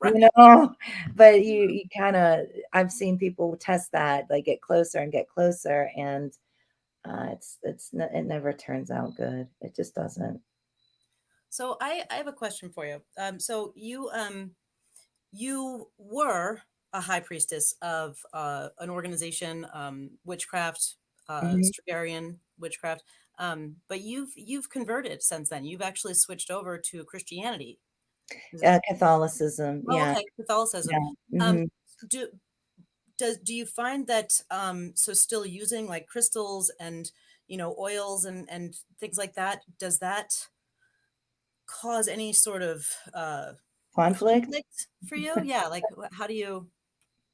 Right. You know, but you kind of, I've seen people test that, like get closer and get closer, and it never turns out good. It just doesn't. So I have a question for you. So you were a high priestess of an organization, witchcraft, Mhm. Strigarian witchcraft. But you've converted since then. You've actually switched over to Christianity. Is it? Catholicism, Oh, yeah, okay, Catholicism. yeah. Um, Mhm. do do you find that so still using like crystals and oils and things like that, does that cause any sort of Conflict, conflict for you? Yeah, like how do you,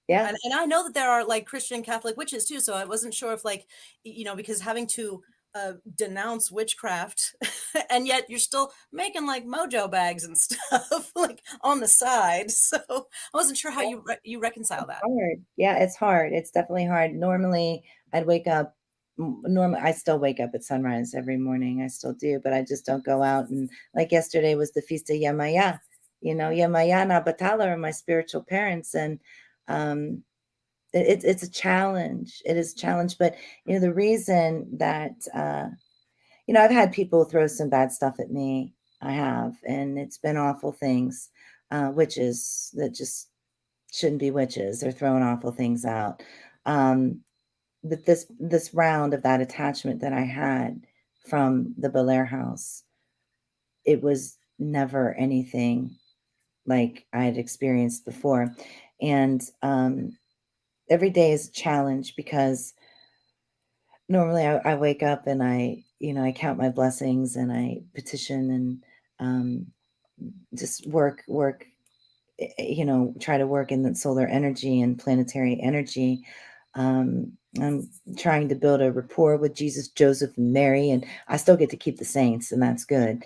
yeah. and I know that there are like Christian Catholic witches too, so I wasn't sure if like because having to denounce witchcraft and yet you're still making like mojo bags and stuff like on the side, so I wasn't sure how you reconcile that. Hard. Yeah, it's hard. It's definitely hard. Normally, I'd wake up. Normally, I still wake up at sunrise every morning. I still do, but I just don't go out. And like yesterday was the feast of Yamaya. Yamaya and Abatala are my spiritual parents, and um, it's a challenge. It is a challenge, but the reason that I've had people throw some bad stuff at me. I have, and it's been awful things. Witches that just shouldn't be witches. They're throwing awful things out. Um, but this round of that attachment that I had from the Blair House, it was never anything like I had experienced before. And every day is a challenge, because normally I wake up and I count my blessings and I petition and um, just work, try to work in the solar energy and planetary energy. I'm trying to build a rapport with Jesus, Joseph, and Mary, and I still get to keep the saints, and that's good.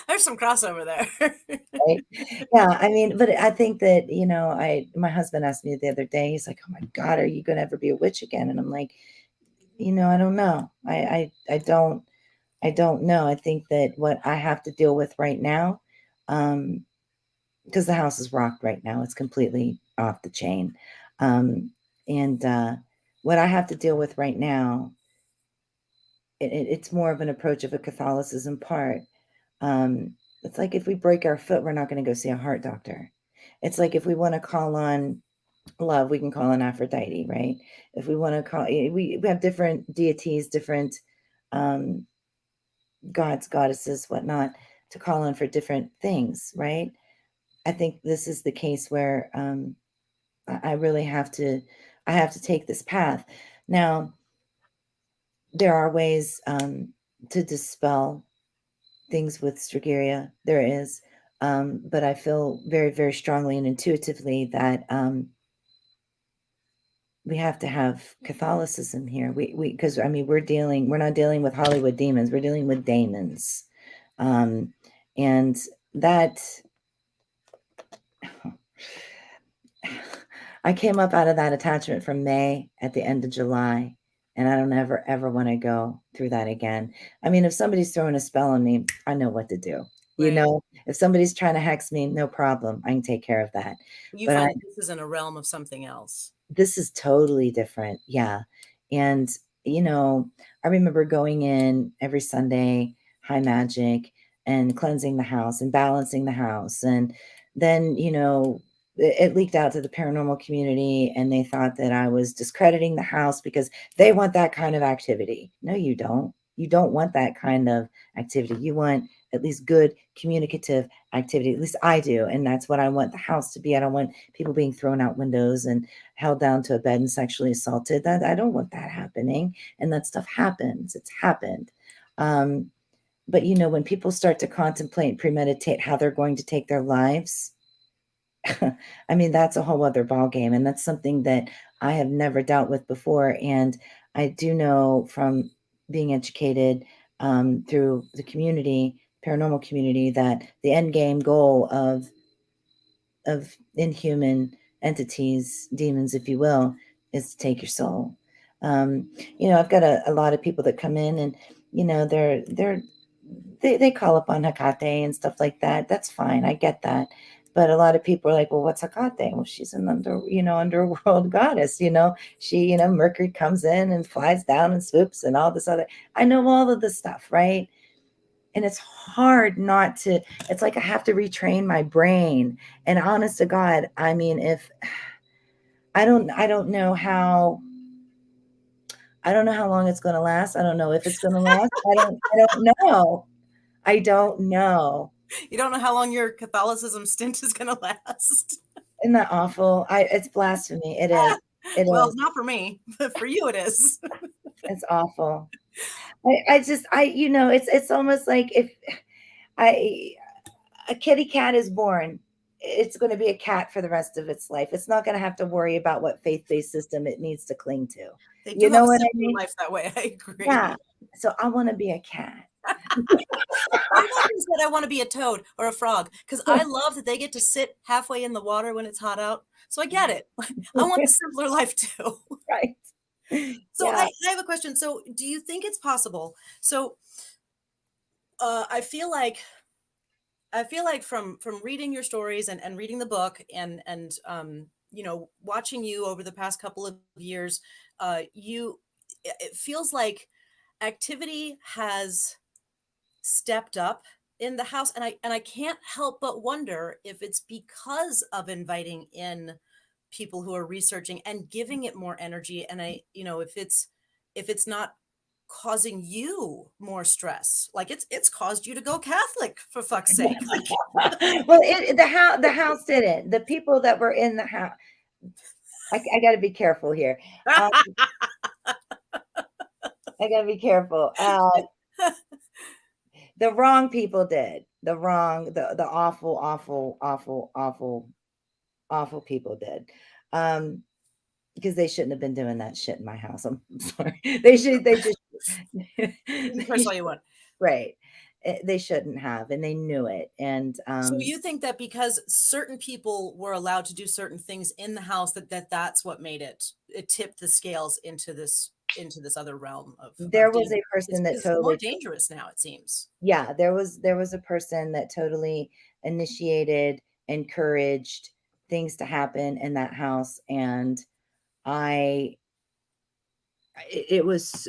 There's some crossover there. Right? Yeah, I mean, but I think that, my husband asked me the other day, he's like, "Oh my God, are you going to ever be a witch again?" And I'm like, I don't know. I don't know. I think that what I have to deal with right now, um, because the house is rocked right now. It's completely off the chain. And what I have to deal with right now, it's more of an approach of a Catholicism part. It's like if we break our foot, we're not going to go see a heart doctor. It's like if we want to call on love, we can call on Aphrodite, right? If we want to call, we have different deities, different um, gods, goddesses, whatnot, to call on for different things, right? I think this is the case where I really I have to take this path. Now, there are ways to dispel things with Strigeria. There is, but I feel very, very strongly and intuitively that we have to have Catholicism here. Because I mean, we're not dealing with Hollywood demons. We're dealing with daemons, and that I came up out of that attachment from May at the end of July, and I don't ever want to go through that again. I mean, if somebody's throwing a spell on me, I know what to do. Right. If somebody's trying to hex me, no problem. I can take care of that. You But find that this is in a realm of something else. this is totally different. Yeah. And, I remember going in every Sunday, high magic, and cleansing the house and balancing the house. And then, it leaked out to the paranormal community, and they thought that I was discrediting the house because they want that kind of activity. No, you don't. You don't want that kind of activity. You want at least good communicative activity. At least I do. And that's what I want the house to be. I don't want people being thrown out windows and held down to a bed and sexually assaulted. That I don't want that happening. And that stuff happens. It's happened. But when people start to contemplate and premeditate how they're going to take their lives, I mean, that's a whole other ballgame. And that's something that I have never dealt with before. And I do know from being educated through the community, paranormal community, that the end game goal of inhuman entities, demons, if you will, is to take your soul. I've got a lot of people that come in, and they call upon Hecate and stuff like that. That's fine. I get that. But a lot of people are like, well, what's Hecate? Well, she's an underworld goddess. She, Mercury comes in and flies down and swoops and all this other. I know all of this stuff, right? And it's hard not to. It's like I have to retrain my brain. And honest to God, I mean, if I don't know how. I don't know how long it's going to last. I don't know if it's going to last. I don't know. I don't know. You don't know how long your Catholicism stint is going to last. Isn't that awful? It's blasphemy. It is. Well, not for me, but for you it is. It's awful. It's almost like if a kitty cat is born, it's going to be a cat for the rest of its life. It's not going to have to worry about what faith-based system it needs to cling to. They do have a simpler life that way. I agree. Yeah. So I want to be a cat. I've often said I want to be a toad or a frog because I love that they get to sit halfway in the water when it's hot out. So I get it. I want the simpler life too. Right. So yeah. I have a question. So do you think it's possible? So I feel like from reading your stories and reading the book and watching you over the past couple of years, it feels like activity has stepped up in the house, and I can't help but wonder if it's because of inviting in people who are researching and giving it more energy, and if it's not causing you more stress, like it's caused you to go Catholic, for fuck's sake. Well, the house didn't. The people that were in the house. I got to be careful here. I got to be careful. The wrong people did. The awful, awful, awful, awful, awful people did. Because they shouldn't have been doing that shit in my house. I'm sorry. They just first all you want. Right. They shouldn't have, and they knew it. And so you think that because certain people were allowed to do certain things in the house, that's what made it tipped the scales into this other realm of there was a person that totally more dangerous now, it seems. Yeah, there was a person that totally initiated, encouraged things to happen in that house, and it was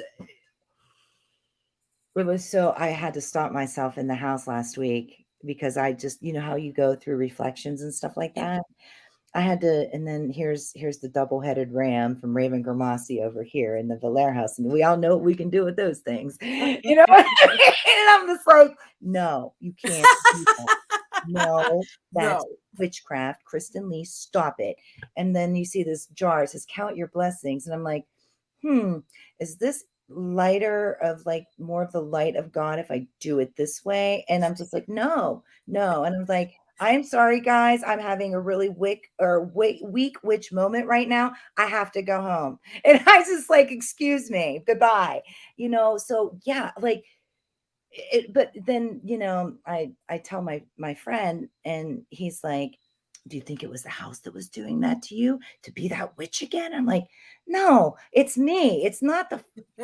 so I had to stop myself in the house last week because I just, how you go through reflections and stuff like that. I had to, and then here's the double-headed ram from Raven Gramassi over here in the Blair House, and we all know what we can do with those things, you know. And I'm just like, no, you can't do that. No, that's witchcraft. Kristin Lee, stop it. And then you see this jar, it says, count your blessings, and I'm like, is this lighter of like more of the light of God if I do it this way? And I'm just like, no. And I'm like, I'm sorry, guys. I'm having a really weak witch moment right now. I have to go home. And I just like, excuse me, goodbye. So yeah, like it, but then, I tell my friend, and he's like, do you think it was the house that was doing that to you to be that witch again? I'm like, no, it's me. It's not the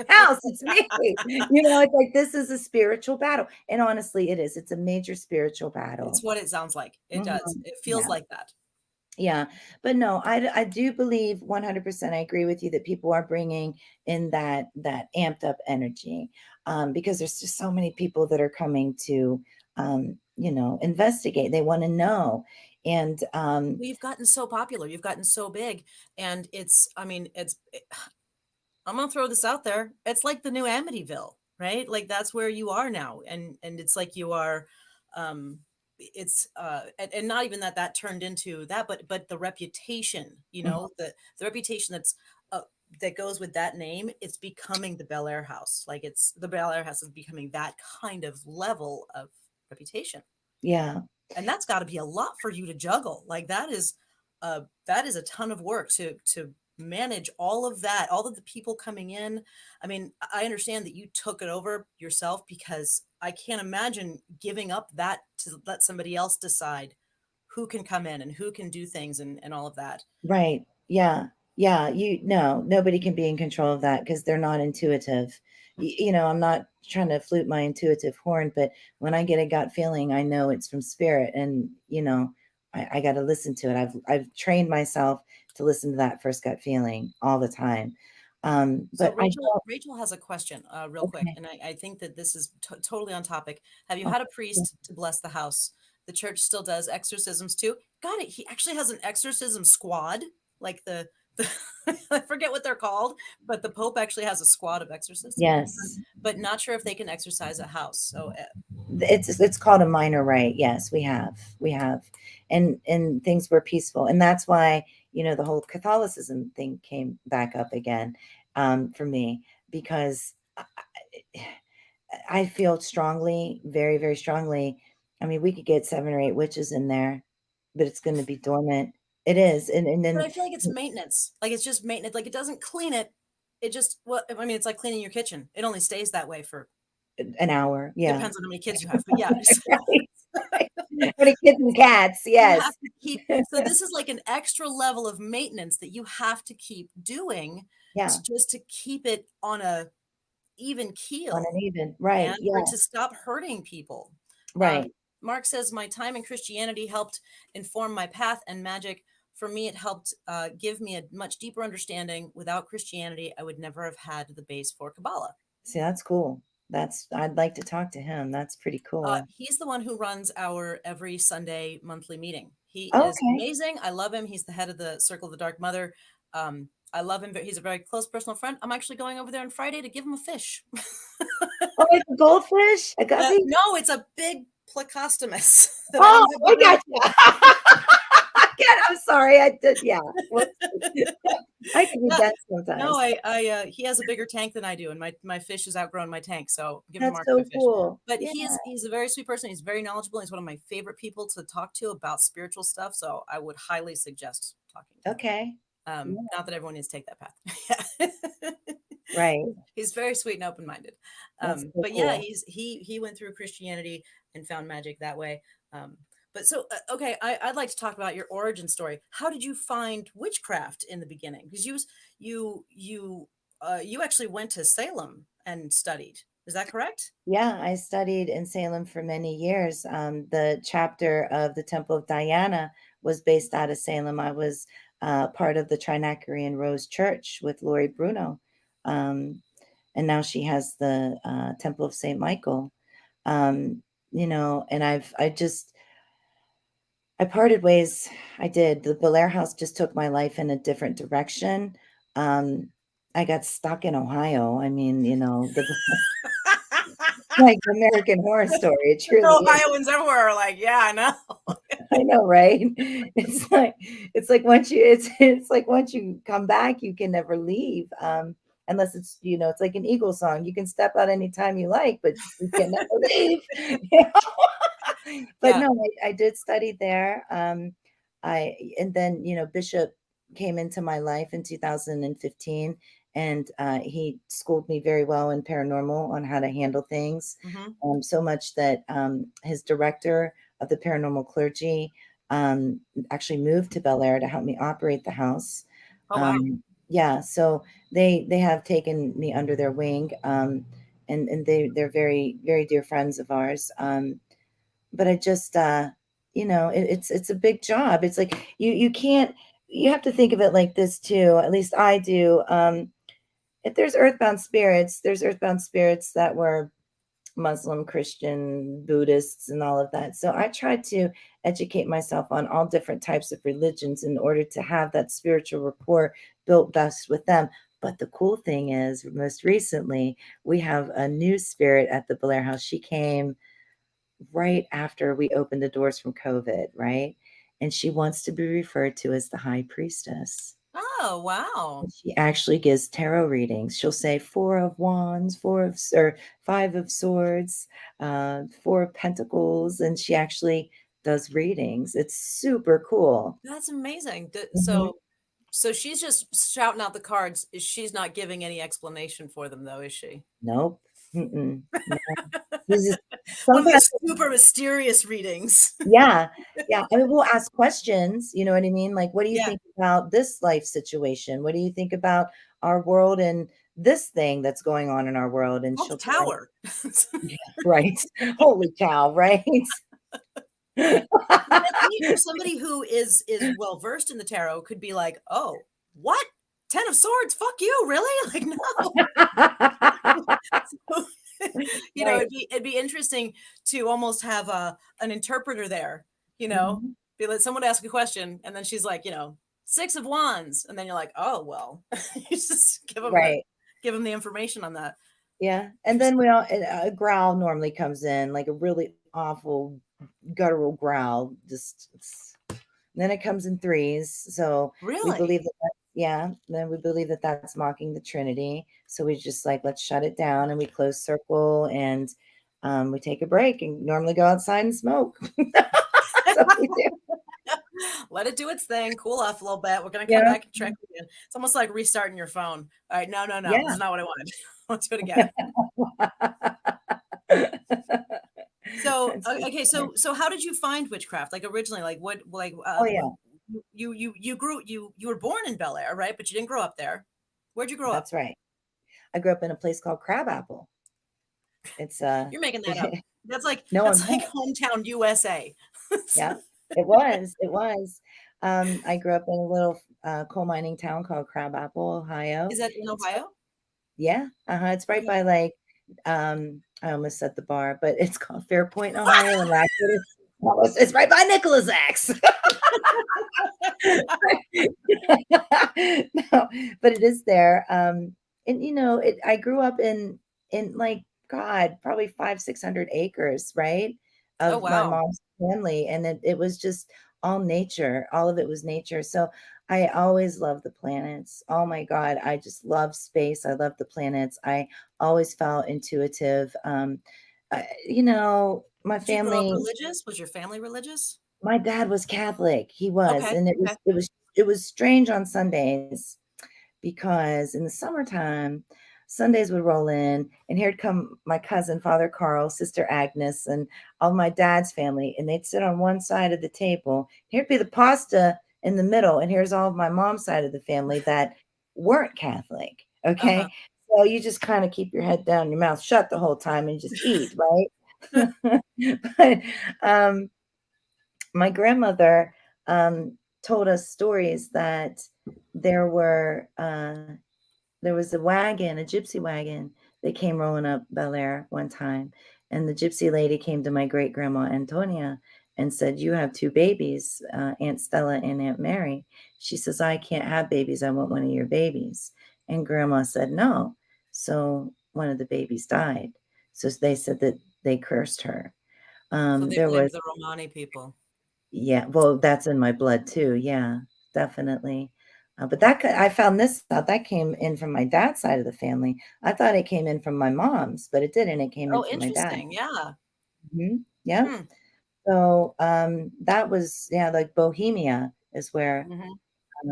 house. It's me. It's like, this is a spiritual battle. And honestly, it is. It's a major spiritual battle. It's what it sounds like. It does. It feels like that. Yeah. But no, I do believe 100%. I agree with you that people are bringing in that amped up energy, because there's just so many people that are coming to, investigate. They want to know. And Well, you've gotten so popular, you've gotten so big, and I'm gonna throw this out there. It's like the new Amityville, right? Like that's where you are now, and it's like you are, and not even that turned into that, but the reputation, Mhm. the reputation uh, that goes with that name, it's becoming the Bel Air House. Like it's the Bel Air House is becoming that kind of level of reputation, Yeah. and that's got to be a lot for you to juggle. Like that is a ton of work to manage all of that, all of the people coming in. I mean, I understand that you took it over yourself, because I can't imagine giving up that to let somebody else decide who can come in and who can do things, and all of that. Right. Yeah. Yeah. Nobody can be in control of that because they're not intuitive. I'm not trying to flute my intuitive horn, but when I get a gut feeling, I know it's from spirit, and I got to listen to it. I've trained myself to listen to that first gut feeling all the time. So But I don't. Rachel has a question, real quick, Okay. and I think that this is totally on topic. Have you Oh, had a priest to bless the house? The church still does exorcisms too. Got it. He actually has an exorcism squad, like the I forget what they're called, but the Pope actually has a squad of exorcists. yes. But not sure if they can exorcise a house. So It's called a minor rite. Yes, we have, and things were peaceful, and that's why the whole Catholicism thing came back up again, for me, because I feel strongly, very very strongly. I mean, we could get 7 or 8 witches in there, but it's going to be dormant. It is, and but then I feel like it's maintenance. Like it's just maintenance. Like it doesn't clean it. It just, well, I mean, it's like cleaning your kitchen. It only stays that way for, an hour, yeah. depends on how many kids you have. But yeah, Right, right. For the kids and cats, you have yes. to keep, so this is like an extra level of maintenance that you have to keep doing, Yeah, to just to keep it on a even on an keel, even, and right, for it yeah, to stop hurting people. right. Mark says, my time in Christianity helped inform my path and magic. For me, it helped give me a much deeper understanding. Without Christianity, I would never have had the base for Kabbalah. See, that's cool. I'd like to talk to him. That's pretty cool. He's the one who runs our every Sunday monthly meeting. He is Okay. amazing. I love him. He's the head of the Circle of the Dark Mother. I love him. He's a very close personal friend. I'm actually going over there on Friday to give him a fish. Oh, it's a goldfish? A guppy? No, it's a big plecostomus that I Oh, don't have to I bring. got you. God, I'm sorry. I did, yeah. Whoops. I can be Yeah, dense no, sometimes. he has a bigger tank than I do, and my fish has outgrown my tank. So I'm giving That's Mark my so fish. cool. But Yeah. he's a very sweet person. He's very knowledgeable. He's one of my favorite people to talk to about spiritual stuff. So I would highly suggest talking to him. Okay. Yeah, Not that everyone needs to take that path. Yeah. right. He's very sweet and open minded. That's so But yeah, cool. he went through Christianity and found magic that way. Um, but so okay, I'd like to talk about your origin story. How did you find witchcraft in the beginning? Because you actually went to Salem and studied. Is that correct? Yeah, I studied in Salem for many years. The chapter of the Temple of Diana was based out of Salem. I was part of the Trinacarian Rose Church with Lori Bruno. Um, and now she has the Temple of St. Michael. And I parted ways. I did. The Blair House just took my life in a different direction. Um, I got stuck in Ohio. I mean, like American Horror Story. It truly is. Ohioans everywhere are like, yeah, I know. I know, right? It's like it's like once you come back, you can never leave. Unless it's like an Eagle song. You can step out anytime you like, but you can never leave. But Yeah. no, I did study there. And then Bishop came into my life in 2015, and he schooled me very well in paranormal on how to handle things. Hmm. So much that his director of the paranormal clergy actually moved to Bel Air to help me operate the house. Oh wow. Yeah, so they have taken me under their wing, and they're very very dear friends of ours. But I just it's a big job. It's like you can't you have to think of it like this too. At least I do. If there's earthbound spirits that were Muslim, Christian, Buddhists, and all of that. So I tried to educate myself on all different types of religions in order to have that spiritual rapport built best with them. But the cool thing is, most recently, we have a new spirit at the Blair House. She came right after we opened the doors from COVID, right? And she wants to be referred to as the high priestess. Oh, wow. She actually gives tarot readings. She'll say 4 of wands, or 5 of swords, 4 of pentacles, and she actually does readings. It's super cool. That's amazing. Mhm. So she's just shouting out the cards. She's not giving any explanation for them, though, is she? Nope. Mm-mm. No. This is One of sometimes. those super mysterious readings. Yeah, yeah. I mean, we'll ask questions, you know what I mean? Like, what do you Yeah. think about this life situation? What do you think about our world and this thing that's going on in our world? And Oh, the she'll be like, tower. yeah, right. Holy cow, right? But that's neat for somebody who is well versed in the tarot could be like, "Oh, what? 10 of swords? Fuck you, really?" Like, no. So, Right. it'd be interesting to almost have an interpreter there, you know, Mhm. be like someone ask a question and then she's like, 6 of wands, and then you're like, "Oh, well." You just Right. give them the information on that. Yeah. And then Interesting. a growl normally comes in, like a really awful guttural growl. Then it comes in threes. So we Really? believe yeah, then we believe that that's mocking the Trinity. So we just like, let's shut it down and we close circle and we take a break and normally go outside and smoke. So we do. Let it do its thing, cool off a little bit. We're gonna come Yeah. back and check again. It's almost like restarting your phone. All right, no, no, no. This Yeah. is not what I wanted. Let's do it again. So, That's for okay, sure. so how did you find witchcraft? Like originally, like Oh yeah, you were born in Bel Air, right? But you didn't grow up there. Where'd you grow up? that's right. I grew up in a place called Crabapple. It's You're making that up. no, I'm That's like not. hometown USA. Yeah, it was. It was. I grew up in a little coal mining town called Crabapple, Ohio. Is that in It's Ohio? Yeah, it's right Okay. by like I almost set the bar, but it's called Fairpoint, Ohio, and Radford. It's right by Nicholas X. No, but it is there. And I grew up in like God, probably 500-600 acres, right? Oh Of my wow. mom's family. And it was just all nature. All of it was nature. So I always loved the planets. Oh my God. I just love space. I love the planets. I always felt intuitive. My Did you grow up family, religious? Was your family religious? my dad was Catholic. He was, Okay. and Okay. it was strange on Sundays because in the summertime, Sundays would roll in, and here'd come my cousin, Father Carl, Sister Agnes, and all my dad's family, and they'd sit on one side of the table. Here'd be the pasta in the middle, and here's all of my mom's side of the family that weren't Catholic. Uh-huh. Okay. So you just kind of keep your head down, your mouth shut the whole time, and just eat, right? But um, my grandmother told us stories that there were there was a wagon, a gypsy wagon that came rolling up Bel Air one time, and the gypsy lady came to my great grandma Antonia and said, "You have 2 babies, Aunt Stella and Aunt Mary." She says, "I can't have babies. I want one of your babies." And grandma said, "No." So one of the babies died. So they said that they cursed her. So they There blamed was the Romani people. Yeah, well, that's in my blood too. Yeah, definitely. But I found this out that came in from my dad's side of the family. I thought it came in from my mom's, but it didn't. It came in Oh, from my dad. interesting. Yeah. Yep. Hmm. So that was, yeah, like Bohemia is where Mhm.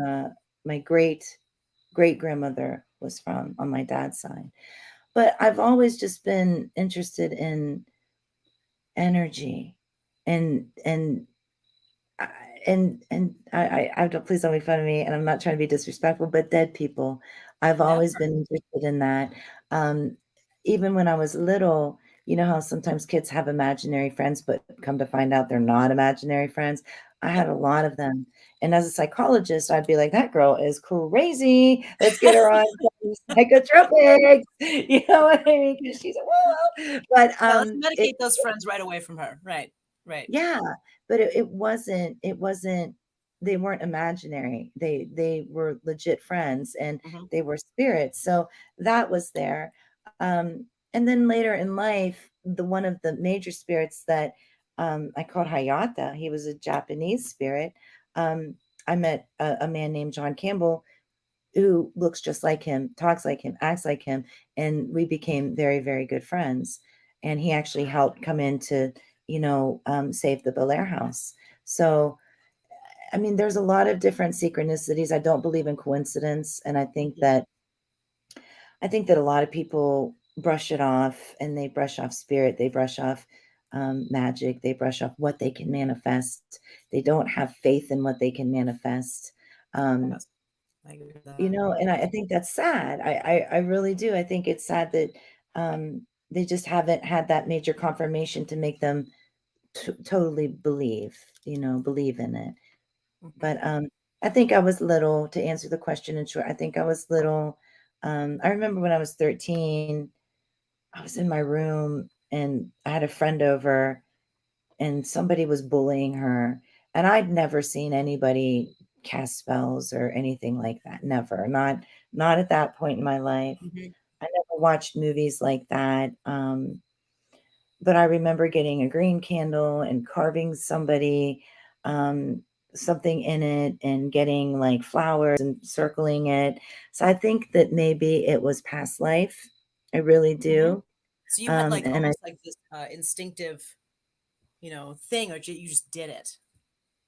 uh, my great grandmother was from on my dad's side. But I've always just been interested in energy and I I don't, please don't make fun of me, and I'm not trying to be disrespectful, but dead people. I've always Never. been interested in that. Um, Even when I was little, You know how sometimes kids have imaginary friends, but come to find out they're not imaginary friends? I had Yep. a lot of them. And as a psychologist, I'd be like, that girl is crazy. Let's get her on some psychotropics. You know what I mean? Because she's whoa. But Yeah, let's medicate those friends right away from her. Right. Right. yeah, but it wasn't they weren't imaginary. They were legit friends and Hmm. they were spirits. So that was there. And then later in life, the one of the major spirits that I called Hayata, he was a Japanese spirit. Um, I met a man named John Campbell who looks just like him, talks like him, acts like him, and we became very, very good friends. And he actually helped come in to, save the Blair House. So, I mean, there's a lot of different synchronicities. I don't believe in coincidence, and Hmm. I think that a lot of people brush it off, and they brush off spirit, they brush off magic, they brush off what they can manifest. They don't have faith in what they can manifest. Um, Yes. I agree with that. And I think that's sad. I really do. I think it's sad that they just haven't had that major confirmation to make them totally believe in it. Hmm. But I think I was little, to answer the question in short. I think I was little. I remember when I was 13, I was in my room and I had a friend over and somebody was bullying her, and I'd never seen anybody cast spells or anything like that, never, not at that point in my life. Hmm. I never watched movies like that, but I remember getting a green candle and carving um, something in it and getting, like, flowers and circling it, so I think that maybe it was past life. I really Hmm. do, So you had like and I almost like this instinctive, thing, or you just did it.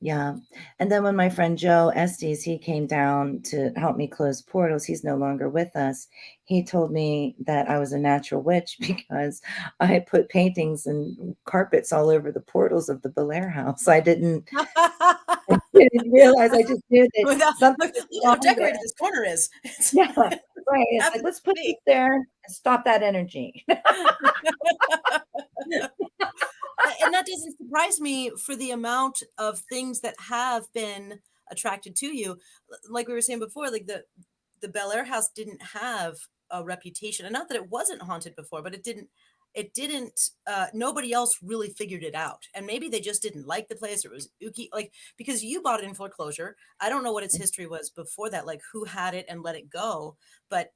Yeah, and then when my friend Joe Estes, he came down to help me close portals, he's no longer with us. He told me that I was a natural witch because I had put paintings and carpets all over the portals of the Blair House. I didn't realize, I just knew that Without, something look, was look how wrong decorated there. this corner is. It's Yeah, right, it's like, happens "Let's to put this be. there and stop that energy." And that doesn't surprise me for the amount of things that have been attracted to you. Like we were saying before, like the Bel Air house didn't have a reputation, and not that it wasn't haunted before, but it didn't nobody else really figured it out, and maybe they just didn't like the place, or it was ooky, like, because you bought it in foreclosure. I don't know what its history was before that, like who had it and let it go, but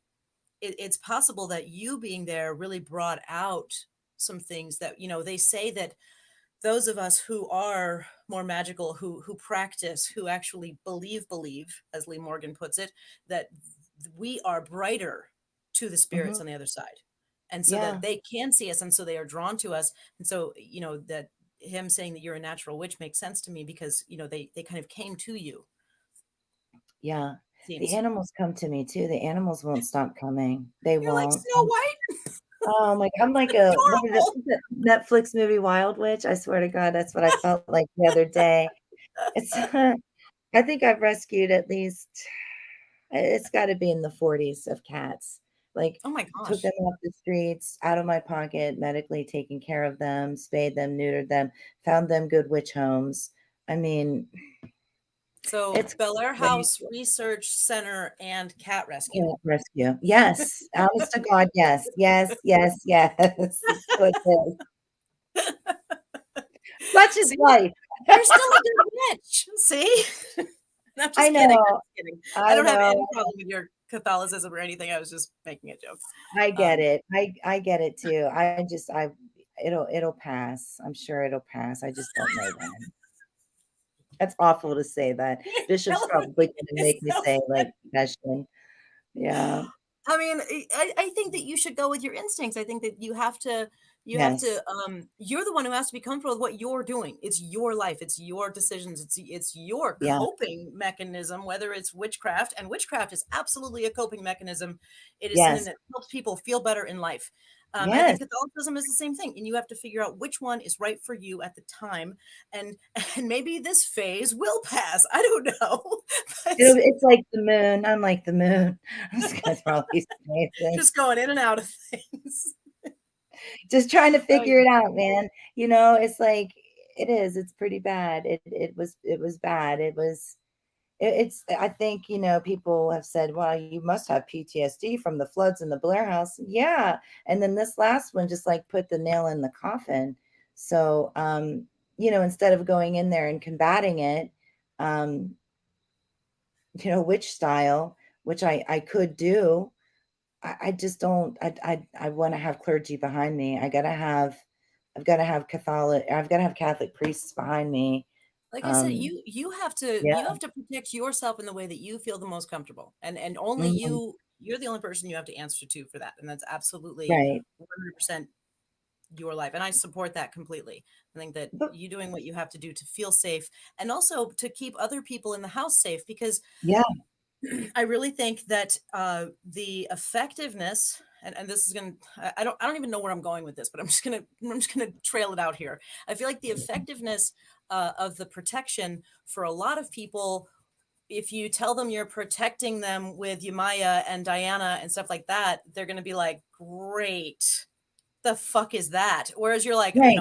it's possible that you being there really brought out some things that, they say that those of us who are more magical, who practice, who actually believe, as Lee Morgan puts it, that we are brighter to the spirits Mhm. on the other side, and so that Yeah, they can see us, and so they are drawn to us. And so, that him saying that you're a natural witch makes sense to me, because they kind of came to you, yeah. The seems. animals come to me too, the animals won't stop coming. They You're like won't. Snow White. Oh my, I'm like a what is it, Adorable. what's that Netflix movie, Wild Witch? I swear to God, that's what I felt like the other day. It's I think I've rescued at least it's gotta be in the 40s of cats. Like, Oh my took them gosh. off the streets, out of my pocket, medically taken care of them, spayed them, neutered them, found them good witch homes. I mean, So it's Bel Air crazy. House Research Center and cat rescue. Cat rescue. Yes, honest to God, yes, yes, yes, yes. It's what it is. Such is See, life. you're still a good witch. See? I'm I just kidding. I'm know, just kidding. I I don't have know, any problem with your Catholicism or anything. I was just making a joke. I get Um, it. I get it too. It'll pass. I'm sure it'll pass. I just don't know when. That's awful to say that. Bishop's probably gonna it's make me so say, like, funny. confession. Yeah. I mean, I think that you should go with your instincts. I think that Yes. you're the one who has to be comfortable with what you're doing. It's your life, it's your decisions, it's your Yeah. coping mechanism, whether it's witchcraft, and witchcraft is absolutely a coping mechanism. It is something Yes. that helps people feel better in life. I think Yes. Catholicism is the same thing, and you have to figure out which one is right for you at the time, and and maybe this phase will pass. I don't know, but It's like the moon. I'm like the moon. I'm just gonna throw all these amazing. just going in and out of things. just trying to Oh, figure it out, man. It's like it's pretty bad. It was bad. It's I think, people have said, well, you must have PTSD from the floods in the Blair House. Yeah. And then this last one just like put the nail in the coffin. So instead of going in there and combating it, um, witch style, which I could do, I just don't. I want to have clergy behind me. I've got to have Catholic priests behind me. like I said, Um, you yeah. have to protect yourself in the way that you feel the most comfortable, and only Mhm. you're the only person you have to answer to for that, and that's absolutely Right. 100% your life, and I support that completely. I think that But you doing what you have to do to feel safe, and also to keep other people in the house safe, because yeah. I really think that the effectiveness, and this is going to, I don't even know where I'm going with this, but I'm just going to trail it out here. I feel like the effectiveness of the protection for a lot of people, if you tell them you're protecting them with Yemaya and Diana and stuff like that, they're going to be like, great, the fuck is that? Whereas you're like, Right.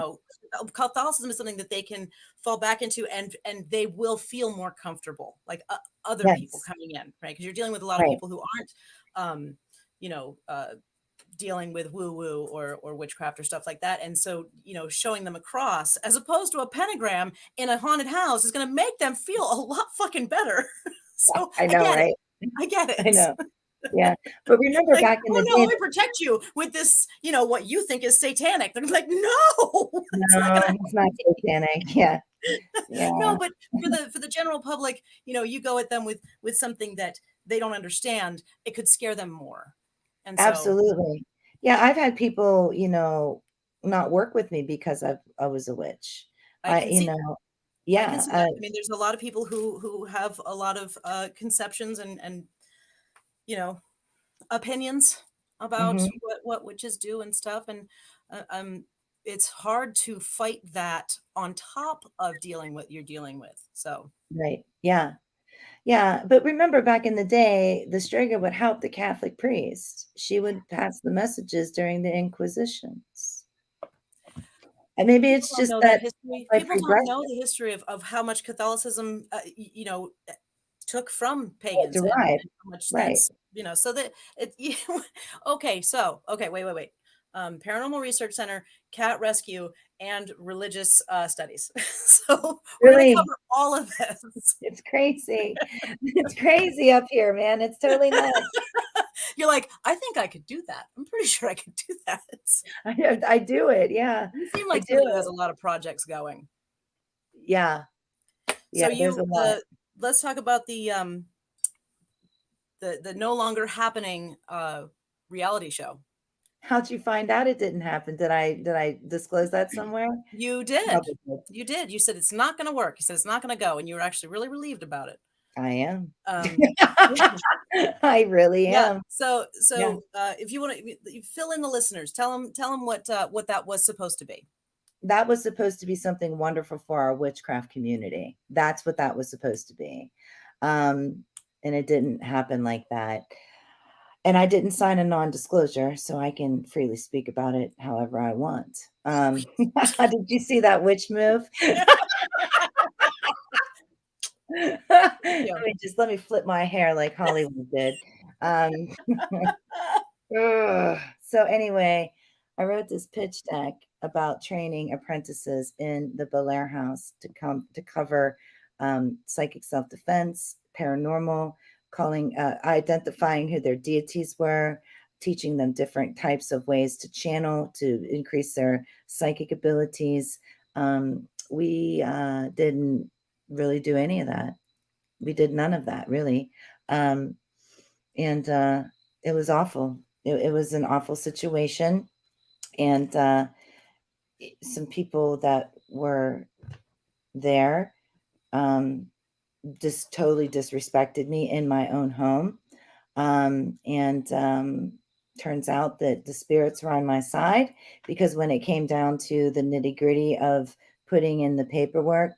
Catholicism is something that they can fall back into, and they will feel more comfortable, like other people Yes. coming in, right? Because you're dealing with a lot of Right. people who aren't, um, you know, uh, dealing with woo woo or witchcraft or stuff like that, and so showing them a cross as opposed to a pentagram in a haunted house is going to make them feel a lot fucking better. So I I know, get it. right? I get I it. know. Yeah. But remember Like, back in oh the no, let day. me protect you with this, what you think is satanic. They're like, no, it's not No, gonna it's not satanic. Yeah. Yeah. no, but for the general public, you go at them with something that they don't understand, it could scare them more. And so Absolutely. Yeah, I've had people, not work with me because I was a witch. I I can you see that. know, I can yeah, see that. I mean, there's a lot of people who have a lot of conceptions and you know opinions about mhm, what witches do and stuff, and it's hard to fight that on top of dealing with you're dealing with. So right. Yeah. Yeah, but remember back in the day, the Strega would help the Catholic priest. She would pass the messages during the Inquisitions. And maybe people it's don't just know that that history. People don't know anti-progressive the history of how much Catholicism, took from or pagans, derived. and how much Right. so that it, okay, wait, Paranormal Research Center, cat rescue, and religious studies. So we're going to Really, cover all of this. it's crazy. It's crazy up here, man. It's totally nuts. You're like, I think I could do that. I'm pretty sure I could do that. I do it. Yeah, You seem I like do somebody who has it. a lot of projects going. Yeah. So Yeah, there's a lot. let's talk about the no longer happening reality show. How'd you find out it didn't happen? Did I disclose that somewhere? You did. Probably did. You did. You said it's not going to work. You said it's not going to go, and you were actually really relieved about it. I am. Yeah. I really Yeah. am. So Yeah. if you want to fill in the listeners, tell them what that was supposed to be. That was supposed to be something wonderful for our witchcraft community. That's what that was supposed to be. Um, and it didn't happen like that. And I didn't sign a non-disclosure, so I can freely speak about it however I want. Did you see that witch move? Yeah. Let me flip my hair like Hollywood did. Um, ugh. So anyway, I wrote this pitch deck about training apprentices in the Blair House to cover psychic self-defense, paranormal, identifying who their deities were, teaching them different types of ways to channel to increase their psychic abilities. We didn't really do any of that. We did none of that really. Um, and it was awful. It was an awful situation, and some people that were there um, just totally disrespected me in my own home. And turns out that the spirits were on my side because when it came down to the nitty gritty of putting in the paperwork,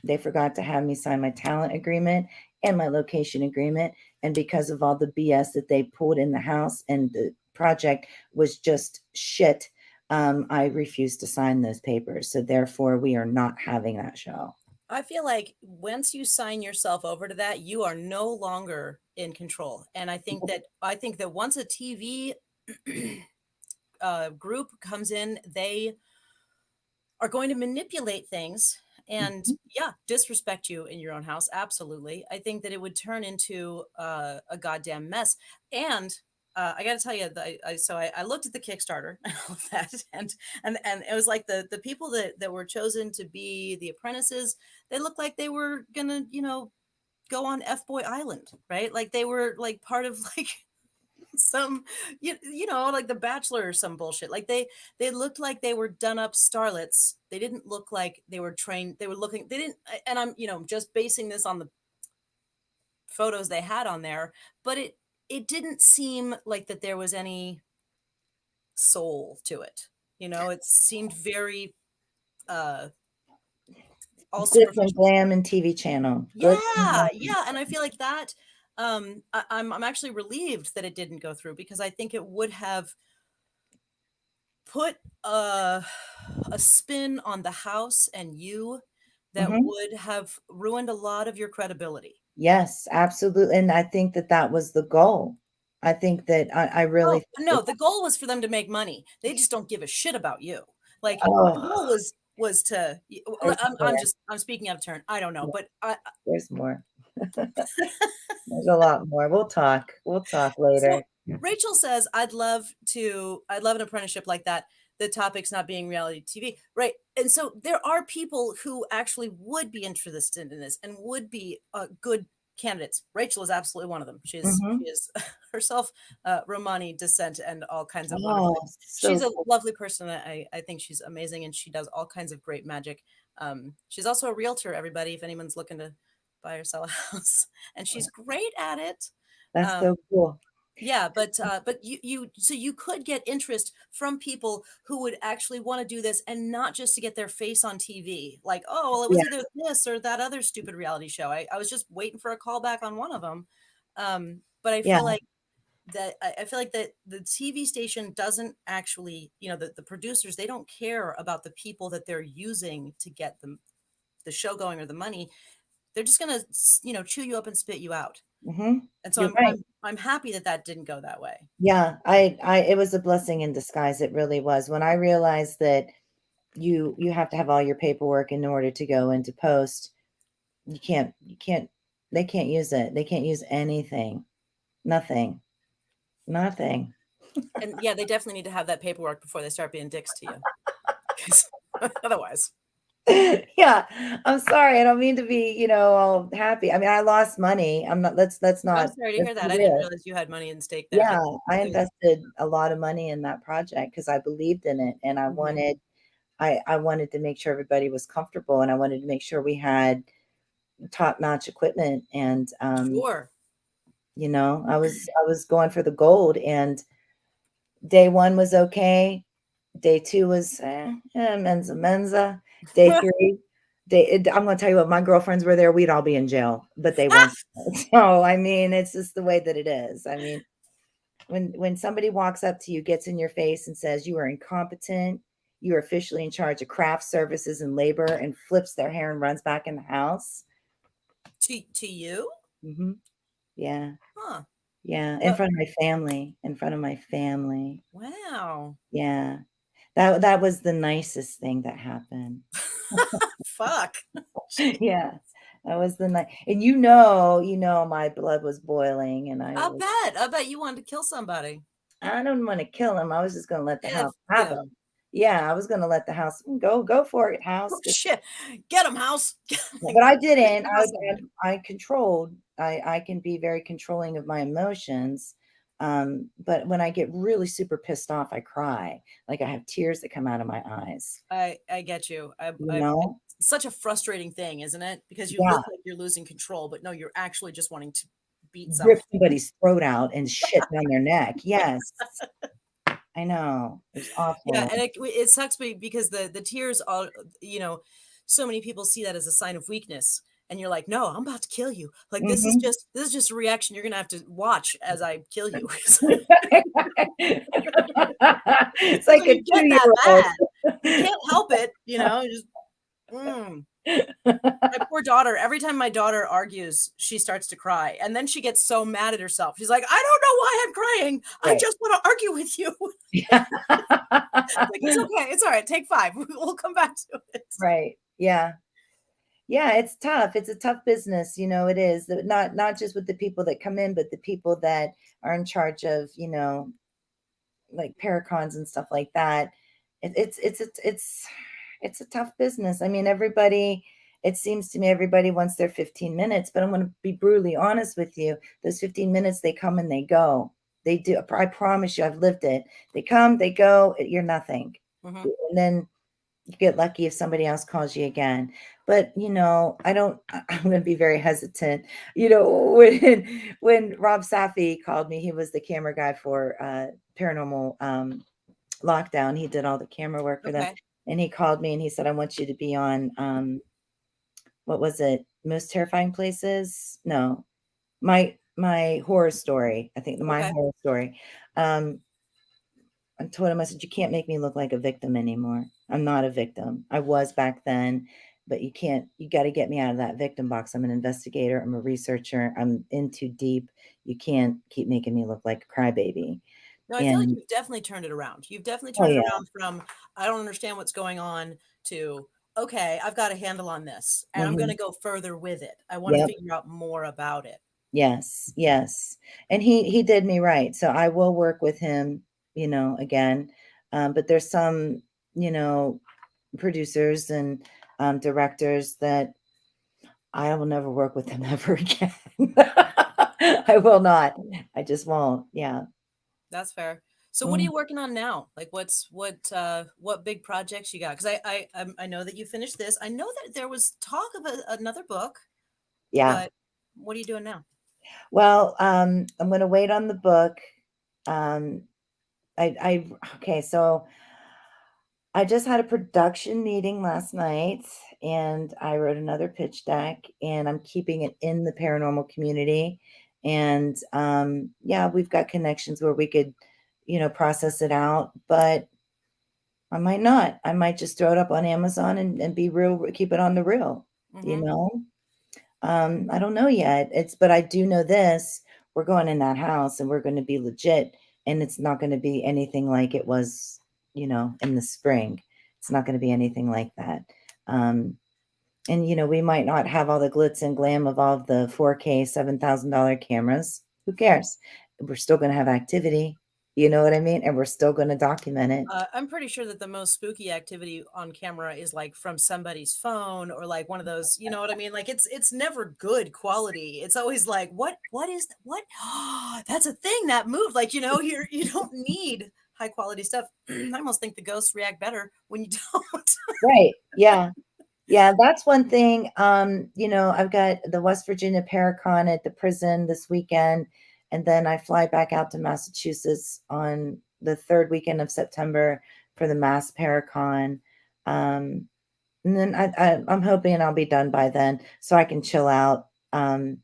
they forgot to have me sign my talent agreement and my location agreement. And because of all the BS that they pulled in the house and the project was just shit, I refuse to sign those papers. So therefore, we are not having that show. I feel like once you sign yourself over to that, you are no longer in control. And I think that once a TV group comes in, they are going to manipulate things and disrespect you in your own house. Absolutely. I think that it would turn into a goddamn mess. And I got to tell you, I looked at the Kickstarter and all of that, and it was like the people that were chosen to be the apprentices, they looked like they were gonna, go on F Boy Island, right? Like they were like part of like some like The Bachelor or some bullshit. Like they looked like they were done up starlets. They didn't look like they were trained. They didn't, and I'm just basing this on the photos they had on there, but it didn't seem like that there was any soul to it. It seemed very all Glitz and superficial. glam and TV channel. Yeah, and I feel like that I'm actually relieved that it didn't go through, because I think it would have put a spin on the house and you that would have ruined a lot of your credibility. Yes, absolutely. And I think that was the goal. I think that I really Oh, no, the goal was for them to make money. They just don't give a shit about you. Like the oh, goal was to I'm speaking out of turn. I don't know, but there's more. There's a lot more. We'll talk later. So Rachel says, I'd love an apprenticeship like that. The topic's not being reality TV. Right. And so there are people who actually would be interested in this and would be good candidates. Rachel is absolutely one of them. She is herself Romani descent and all kinds of wonderful things. She's a lovely person. I think she's amazing, and she does all kinds of great magic. She's also a realtor, everybody, if anyone's looking to buy or sell a house, and she's great at it. That's so cool. Yeah, but you could get interest from people who would actually want to do this, and not just to get their face on TV. Like, oh, well, it was either this or that other stupid reality show. I was just waiting for a call back on one of them. But I feel like that the TV station doesn't actually, the producers, they don't care about the people that they're using to get the show going or the money. They're just gonna, chew you up and spit you out. And so I'm happy that didn't go that way. Yeah, it was a blessing in disguise. It really was. When I realized that you have to have all your paperwork in order to go into post, they can't use it. They can't use anything. Nothing. And yeah, they definitely need to have that paperwork before they start being dicks to you. 'Cause otherwise. Yeah, I'm sorry. I don't mean to be, all happy. I mean, I lost money. I'm not, let's not. I'm sorry to hear that. I didn't realize you had money in stake there. Yeah, I invested a lot of money in that project because I believed in it, and I wanted to make sure everybody was comfortable, and I wanted to make sure we had top-notch equipment. And Sure. I was going for the gold, and day 1 was okay. Day 2 was menza. Day 3, I'm going to tell you what, my girlfriends were there. We'd all be in jail, but they weren't. So, I mean, it's just the way that it is. I mean, when somebody walks up to you, gets in your face and says you are incompetent, you are officially in charge of craft services and labor, and flips their hair and runs back in the house. To you? Yeah. Huh. Yeah. In front of my family. Wow. Yeah. That was the nicest thing that happened. Fuck. Yeah. That was the night. And my blood was boiling, and I bet you wanted to kill somebody. I don't want to kill him. I was just going to let the house have him. Yeah, I was going to let the house go for it, house. Oh, shit. Get him, house. But I didn't. I controlled. I can be very controlling of my emotions. But when I get really super pissed off, I cry. Like I have tears that come out of my eyes. I get you. It's such a frustrating thing, isn't it? Because you look like you're losing control, but no, you're actually just wanting to rip somebody's throat out and shit down their neck. Yes. I know. It's awful. Yeah, and it sucks me because the tears are, so many people see that as a sign of weakness. And you're like, no, I'm about to kill you. Like, this is just a reaction you're going to have to watch as I kill you. It's like So a you get that 2-year-old. mad. You can't help it, just my poor daughter, every time my daughter argues, she starts to cry. And then she gets so mad at herself. She's like, I don't know why I'm crying. I Right. just want to argue with you. Yeah. Like, it's okay. It's all right. Take 5. We'll come back to it. Right. Yeah. Yeah, it's tough. It's a tough business, it is. Not just with the people that come in, but the people that are in charge of, like paracons and stuff like that. It's a tough business. I mean, it seems to me everybody wants their 15 minutes, but I'm going to be brutally honest with you. Those 15 minutes, they come and they go. They do. I promise you, I've lived it. They come, they go, you're nothing. Mm-hmm. And then you get lucky if somebody else calls you again. But I'm going to be very hesitant. When Rob Safi called me, he was the camera guy for Paranormal Lockdown. He did all the camera work for them. Okay. And he called me and he said, I want you to be on, what was it? Most Terrifying Places? No, my horror story. I think my Okay. horror story. I told him, I said, you can't make me look like a victim anymore. I'm not a victim. I was back then, but you got to get me out of that victim box. I'm an investigator. I'm a researcher. I'm in too deep. You can't keep making me look like a crybaby. No, I feel like And you've definitely turned it around. You've definitely oh turned it yeah, around from, I don't understand what's going on, to, okay, I've got a handle on this and I'm going hmm to go further with it. I want to yep, figure out more about it. yes, yes. And he did me right. So I will work with him, again. But there's some, producers and directors that I will never work with them ever again. I will not. I just won't. Yeah. That's fair. So what are Mm, you working on now? Like what big projects you got? Because I know that you finished this. I know that there was talk of another book, yeah. but what are you doing now? Well, I'm going to wait on the book. Um, okay. So I just had a production meeting last night and I wrote another pitch deck and I'm keeping it in the paranormal community. And yeah, we've got connections where we could, process it out, but I might not. I might just throw it up on Amazon and be real, keep it on the real, you Mm-hmm. know? I don't know yet. But I do know this. We're going in that house and we're going to be legit. And it's not going to be anything like it was, in the spring. It's not going to be anything like that. And we might not have all the glitz and glam of all the 4K $7,000 cameras. Who cares? We're still going to have activity. You know what I mean? And we're still going to document it. I'm pretty sure that the most spooky activity on camera is like from somebody's phone or like one of those, you know what I mean? Like it's never good quality. It's always like, what is that? What? That's a thing that moved. Like, you don't need high quality stuff. I almost think the ghosts react better when you don't. Right. Yeah. Yeah, that's one thing. I've got the West Virginia Paracon at the prison this weekend, and then I fly back out to Massachusetts on the third weekend of September for the Mass Paracon. And then I'm hoping I'll be done by then so I can chill out and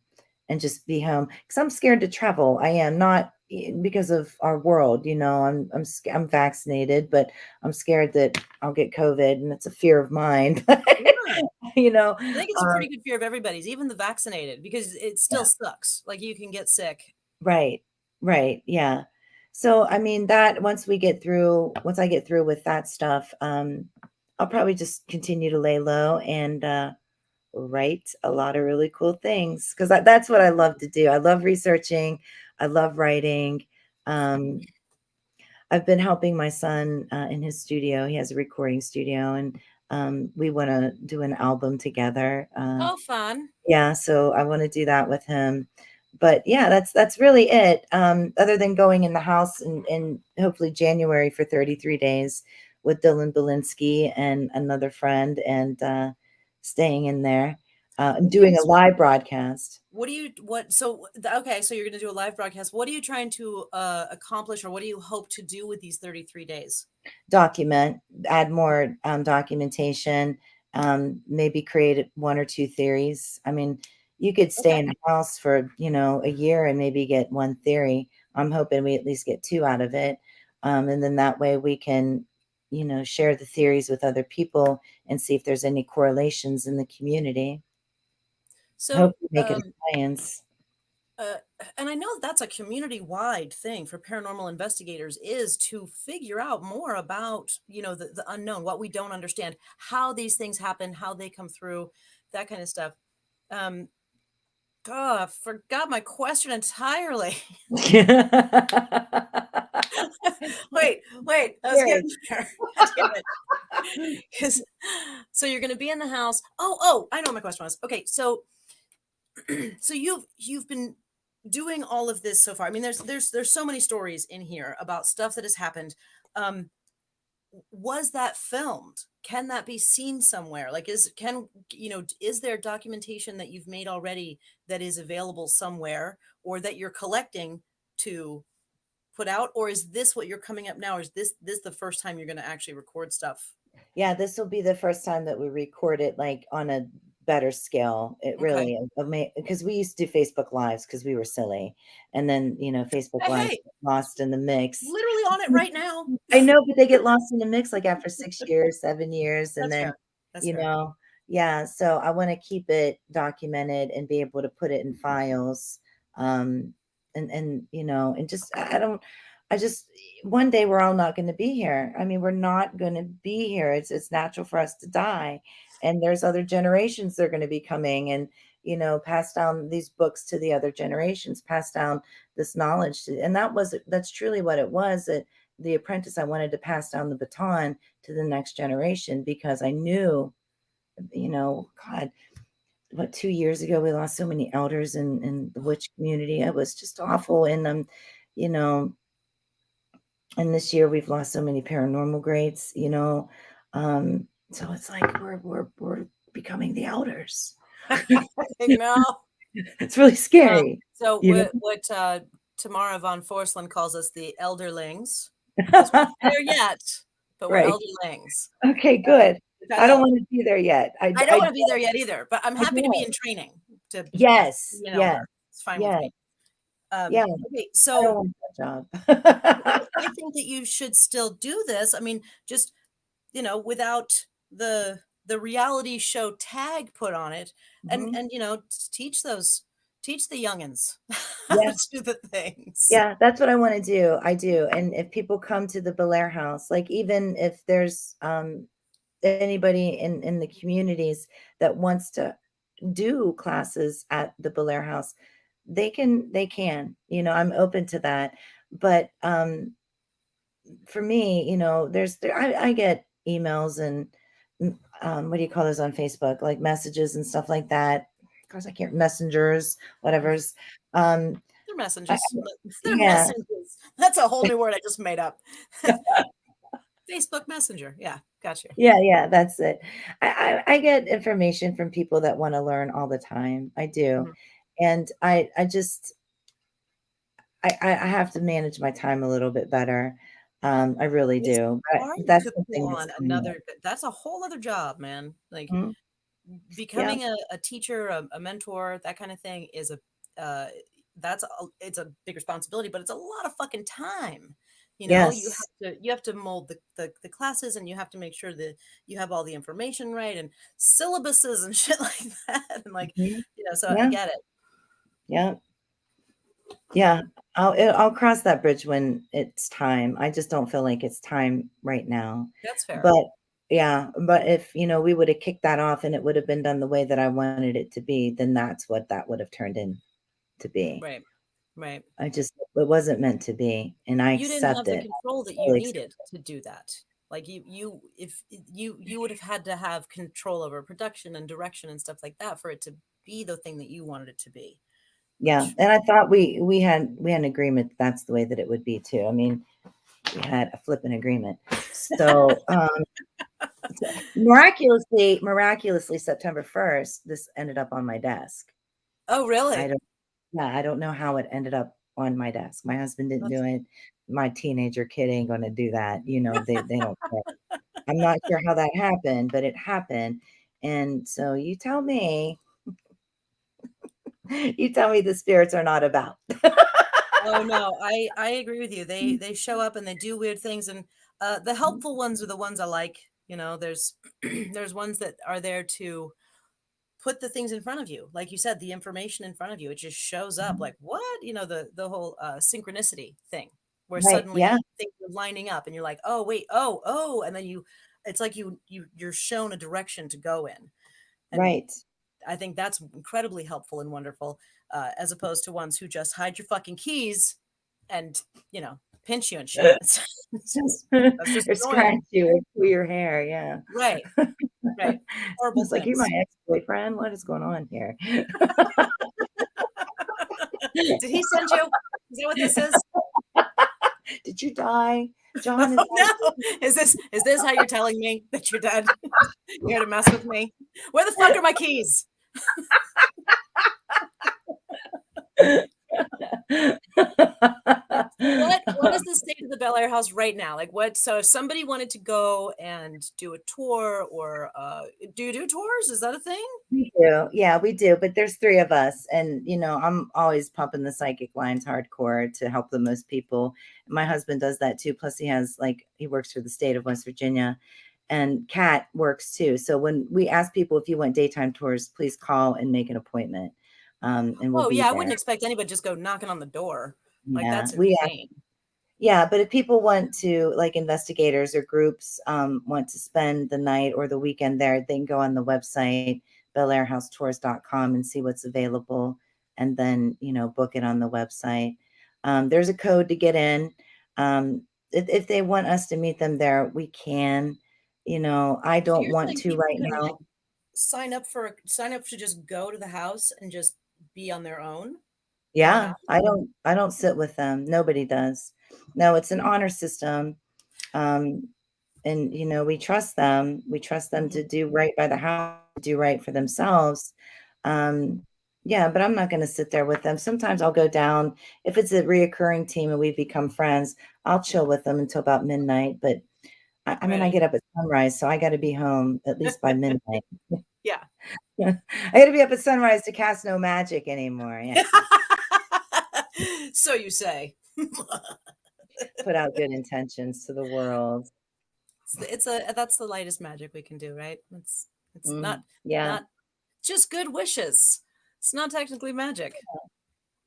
just be home because I'm scared to travel. I am not because of our world. I'm vaccinated, but I'm scared that I'll get COVID, and it's a fear of mine. Yeah. you know, I think it's a um, pretty good fear of everybody's, even the vaccinated, because it still yeah, sucks. Like you can get sick. right, right, yeah. So I mean that once I get through with that stuff, I'll probably just continue to lay low and write a lot of really cool things because that's what I love to do. I love researching. I love writing. Um, I've been helping my son in his studio. He has a recording studio, and we want to do an album together. Oh, fun. Yeah, so I want to do that with him. But yeah, that's really it. Other than going in the house in hopefully January for 33 days with Dylan Belinsky and another friend, and staying in there, What do you doing a live broadcast. okay, so you're going to do a live broadcast. What are you trying to accomplish, or what do you hope to do with these 33 days? Document, add more documentation, maybe create one or two theories. I mean, you could stay Okay. in the house for, a year and maybe get one theory. I'm hoping we at least get two out of it. And then that way we can, share the theories with other people and see if there's any correlations in the community. So, Hopefully make it a science. and I know that's a community-wide thing for paranormal investigators, is to figure out more about, the unknown, what we don't understand, how these things happen, how they come through, that kind of stuff. God, I forgot my question entirely. Wait, I was getting there. Damn it. 'Cause- so you're going to be in the house. Oh, I know what my question was. Okay, so you've been doing all of this so far. I mean, there's so many stories in here about stuff that has happened. Was that filmed? Can that be seen somewhere? Like, is there documentation that you've made already that is available somewhere, or that you're collecting to put out? Or is this what you're coming up now? Or is this the first time you're going to actually record stuff? Yeah, this will be the first time that we record it like on a better scale. It Okay. really, because we used to do Facebook Lives because we were silly. And then, Facebook Lives Hey, get lost in the mix. literally on it right now. I know, but they get lost in the mix like after 6 years, 7 years. And That's then, fair. That's fair. yeah. So I want to keep it documented and be able to put it in files. And just, I just, one day we're all not going to be here. I mean, we're not going to be here. It's natural for us to die. And there's other generations that are going to be coming and, pass down these books to the other generations, pass down this knowledge to, and that's truly what it was. That The Apprentice, I wanted to pass down the baton to the next generation because I knew, God, what, 2 years ago we lost so many elders in the witch community. It was just awful. And you know, and this year we've lost so many paranormal greats, so it's like we're becoming the elders. No. It's really scary. So you know? what Tamara von Forslund calls us, the elderlings. We're not there yet, but we're Right. elderlings. Okay, good. I I don't love it. want to be there yet. I don't want to be there yet either, but I'm I happy to be don't. in training to Yes, be an yes, elder. It's fine with yes, me. yeah. Okay, I don't so want that job. I think that you should still do this. I mean, just, without the reality show tag put on it, and Mhm. teach the youngins how Yeah. to do the things. Yeah, that's what I wanna do. I do, and if people come to the Blair House, like, even if there's, anybody in the communities that wants to do classes at the Blair House, they can, I'm open to that. But, for me, I get emails and, what do you call those on Facebook? Like, messages and stuff like that. Of course, I can't messengers, whatever's, um, They're I messengers. They're yeah. messengers. That's a whole new word I just made up. Facebook Messenger. Yeah, got you. Yeah, that's it. I get information from people that wanna learn all the time. I do. Mhm. And I just I have to manage my time a little bit better. I really It's do. But hard that's to pull something that's on coming up. that's a whole other job, man. Like, Mhm. Yeah. becoming a teacher, a mentor, that kind of thing is uh, it's a big responsibility, but it's a lot of fucking time. Yes. You have to mold the classes, and you have to make sure that you have all the information right, and syllabuses and shit like that. And like, Mhm. so I Yeah. get it. Yeah. Yeah. I'll cross that bridge when it's time. I just don't feel like it's time right now. That's fair. But yeah, but if, we would have kicked that off and it would have been done the way that I wanted it to be, then that's what that would have turned in to be. Right. Right. It wasn't meant to be, and I You didn't accept have the it. control that I you totally accept needed to do that. Like, if you would have had to have control over production and direction and stuff like that for it to be the thing that you wanted it to be, Yeah, which and I thought we had an agreement that's the way that it would be too. I mean, we had a flipping agreement. So, miraculously, September 1st, this ended up on my desk. oh, I really? don't Yeah, I don't know how it ended up on my desk. My husband didn't do That's it. My teenager kid ain't gonna do that. They don't care. I'm not sure how that happened, but it happened. And so you tell me the spirits are not about. Oh no, I agree with you. They show up and they do weird things, and the helpful ones are the ones I like. You know, there's there's ones that are there to put the things in front of you, like you said, the information in front of you. It just shows up. Like what? You know, the whole synchronicity thing, where Right. Yeah. suddenly things are lining up, and you're like, oh wait, oh, and then it's like you're shown a direction to go in, and Right. I think that's incredibly helpful and wonderful, as opposed to ones who just hide your fucking keys and, you know, pinch you and shit. That's just Or scratch annoying. you or pull your hair. Yeah. Right, right. Horrible It's like, you're my things. ex-boyfriend. What is going on here? Did he send you? Is that what this is? Did you die? John is Oh no. Is this how you're telling me that you're dead? You're here to mess with me? Where the fuck are my keys? What is the state of the Bel Air house right now? Like what, so if somebody wanted to go and do a tour or do you do tours? Is that a thing? We do. Yeah, we do. But there's 3 of us. And, I'm always pumping the psychic lines hardcore to help the most people. My husband does that too. Plus he works for the state of West Virginia, and Kat works too. So when we ask people, if you want daytime tours, please call and make an appointment. And we'll Oh be yeah, I there. wouldn't expect anybody to just go knocking on the door. Like Yeah. that's insane. Yeah, but if people want to, like investigators or groups, want to spend the night or the weekend there, they can go on the website, belairhousetours.com, and see what's available, and then, book it on the website. There's a code to get in. If they want us to meet them there, we can. I So don't you're want saying to people right can like now. sign up to just go to the house and just be on their own in the Yeah, house? I don't sit with them. Nobody does. No, it's an honor system. Um, and we trust them. We trust them Mhm. to do right by the house, do right for themselves. um yeah, but I'm not going to sit there with them. Sometimes I'll go down if it's a reoccurring team and we've become friends. I'll chill with them until about midnight, but I Right. get up at sunrise, so I got to be home at least by midnight. Yeah. I got to be up at sunrise to cast no magic anymore. Yeah. So you say. Put out good intentions to the world. It's a that's the lightest magic we can do, right? It's Yeah. not just good wishes. It's not technically magic.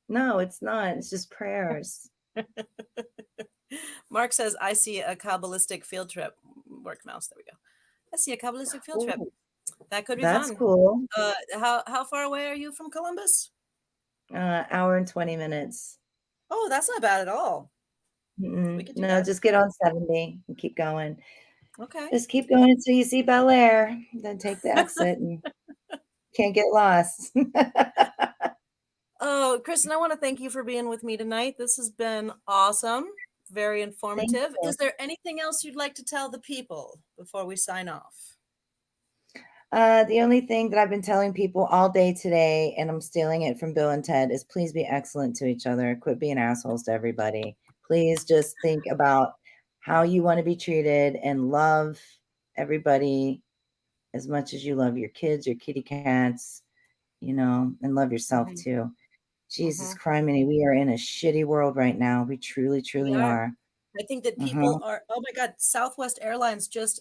No, it's not. It's just prayers. Mark says, I see a Kabbalistic field trip. Work mouse. There we go. I see a Kabbalistic field trip. Ooh, That could be that's fun. cool. How far away are you from Columbus? Hour and 20 minutes. Oh, that's not bad at all. We could do No, that. just get on 70 and keep going. Okay. Just keep going until you see Bel Air, then take the exit and can't get lost. Oh, Kristen, I want to thank you for being with me tonight. This has been awesome, very Thank informative. you. Is there anything else you'd like to tell the people before we sign off? The only thing that I've been telling people all day today, and I'm stealing it from Bill and Ted, is please be excellent to each other. Quit being assholes to everybody. Please just think about how you want to be treated and love everybody as much as you love your kids, your kitty cats, and love yourself Hmm. too. Jesus Hmm. criminy, we are in a shitty world right now. We truly, We truly are. are. I think that Uh-huh. people are, oh my God, Southwest Airlines just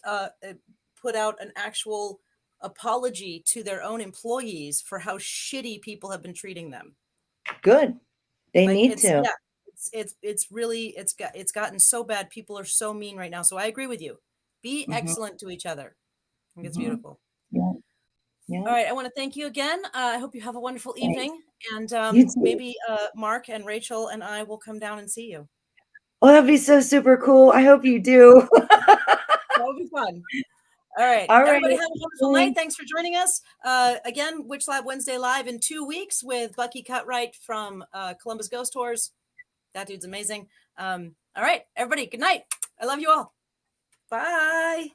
put out an actual apology to their own employees for how shitty people have been treating them. Good. They Like need it's, to. yeah, it's really, it's gotten so bad. People are so mean right now. So I agree with you. Be Mhm, excellent to each other. I think it's mhm. beautiful. Yeah, yeah. All right. I want to thank you again. I hope you have a wonderful Thanks. evening. And You too. maybe Mark and Rachel and I will come down and see you. Oh, that'd be so super cool. I hope you do. That would be fun. All right. All right. Everybody have a wonderful night. Thanks. Thanks for joining us. Again, WitchLab Wednesday live in 2 weeks with Bucky Cutright from Columbus Ghost Tours. That dude's amazing. All right, everybody, good night. I love you all. Bye.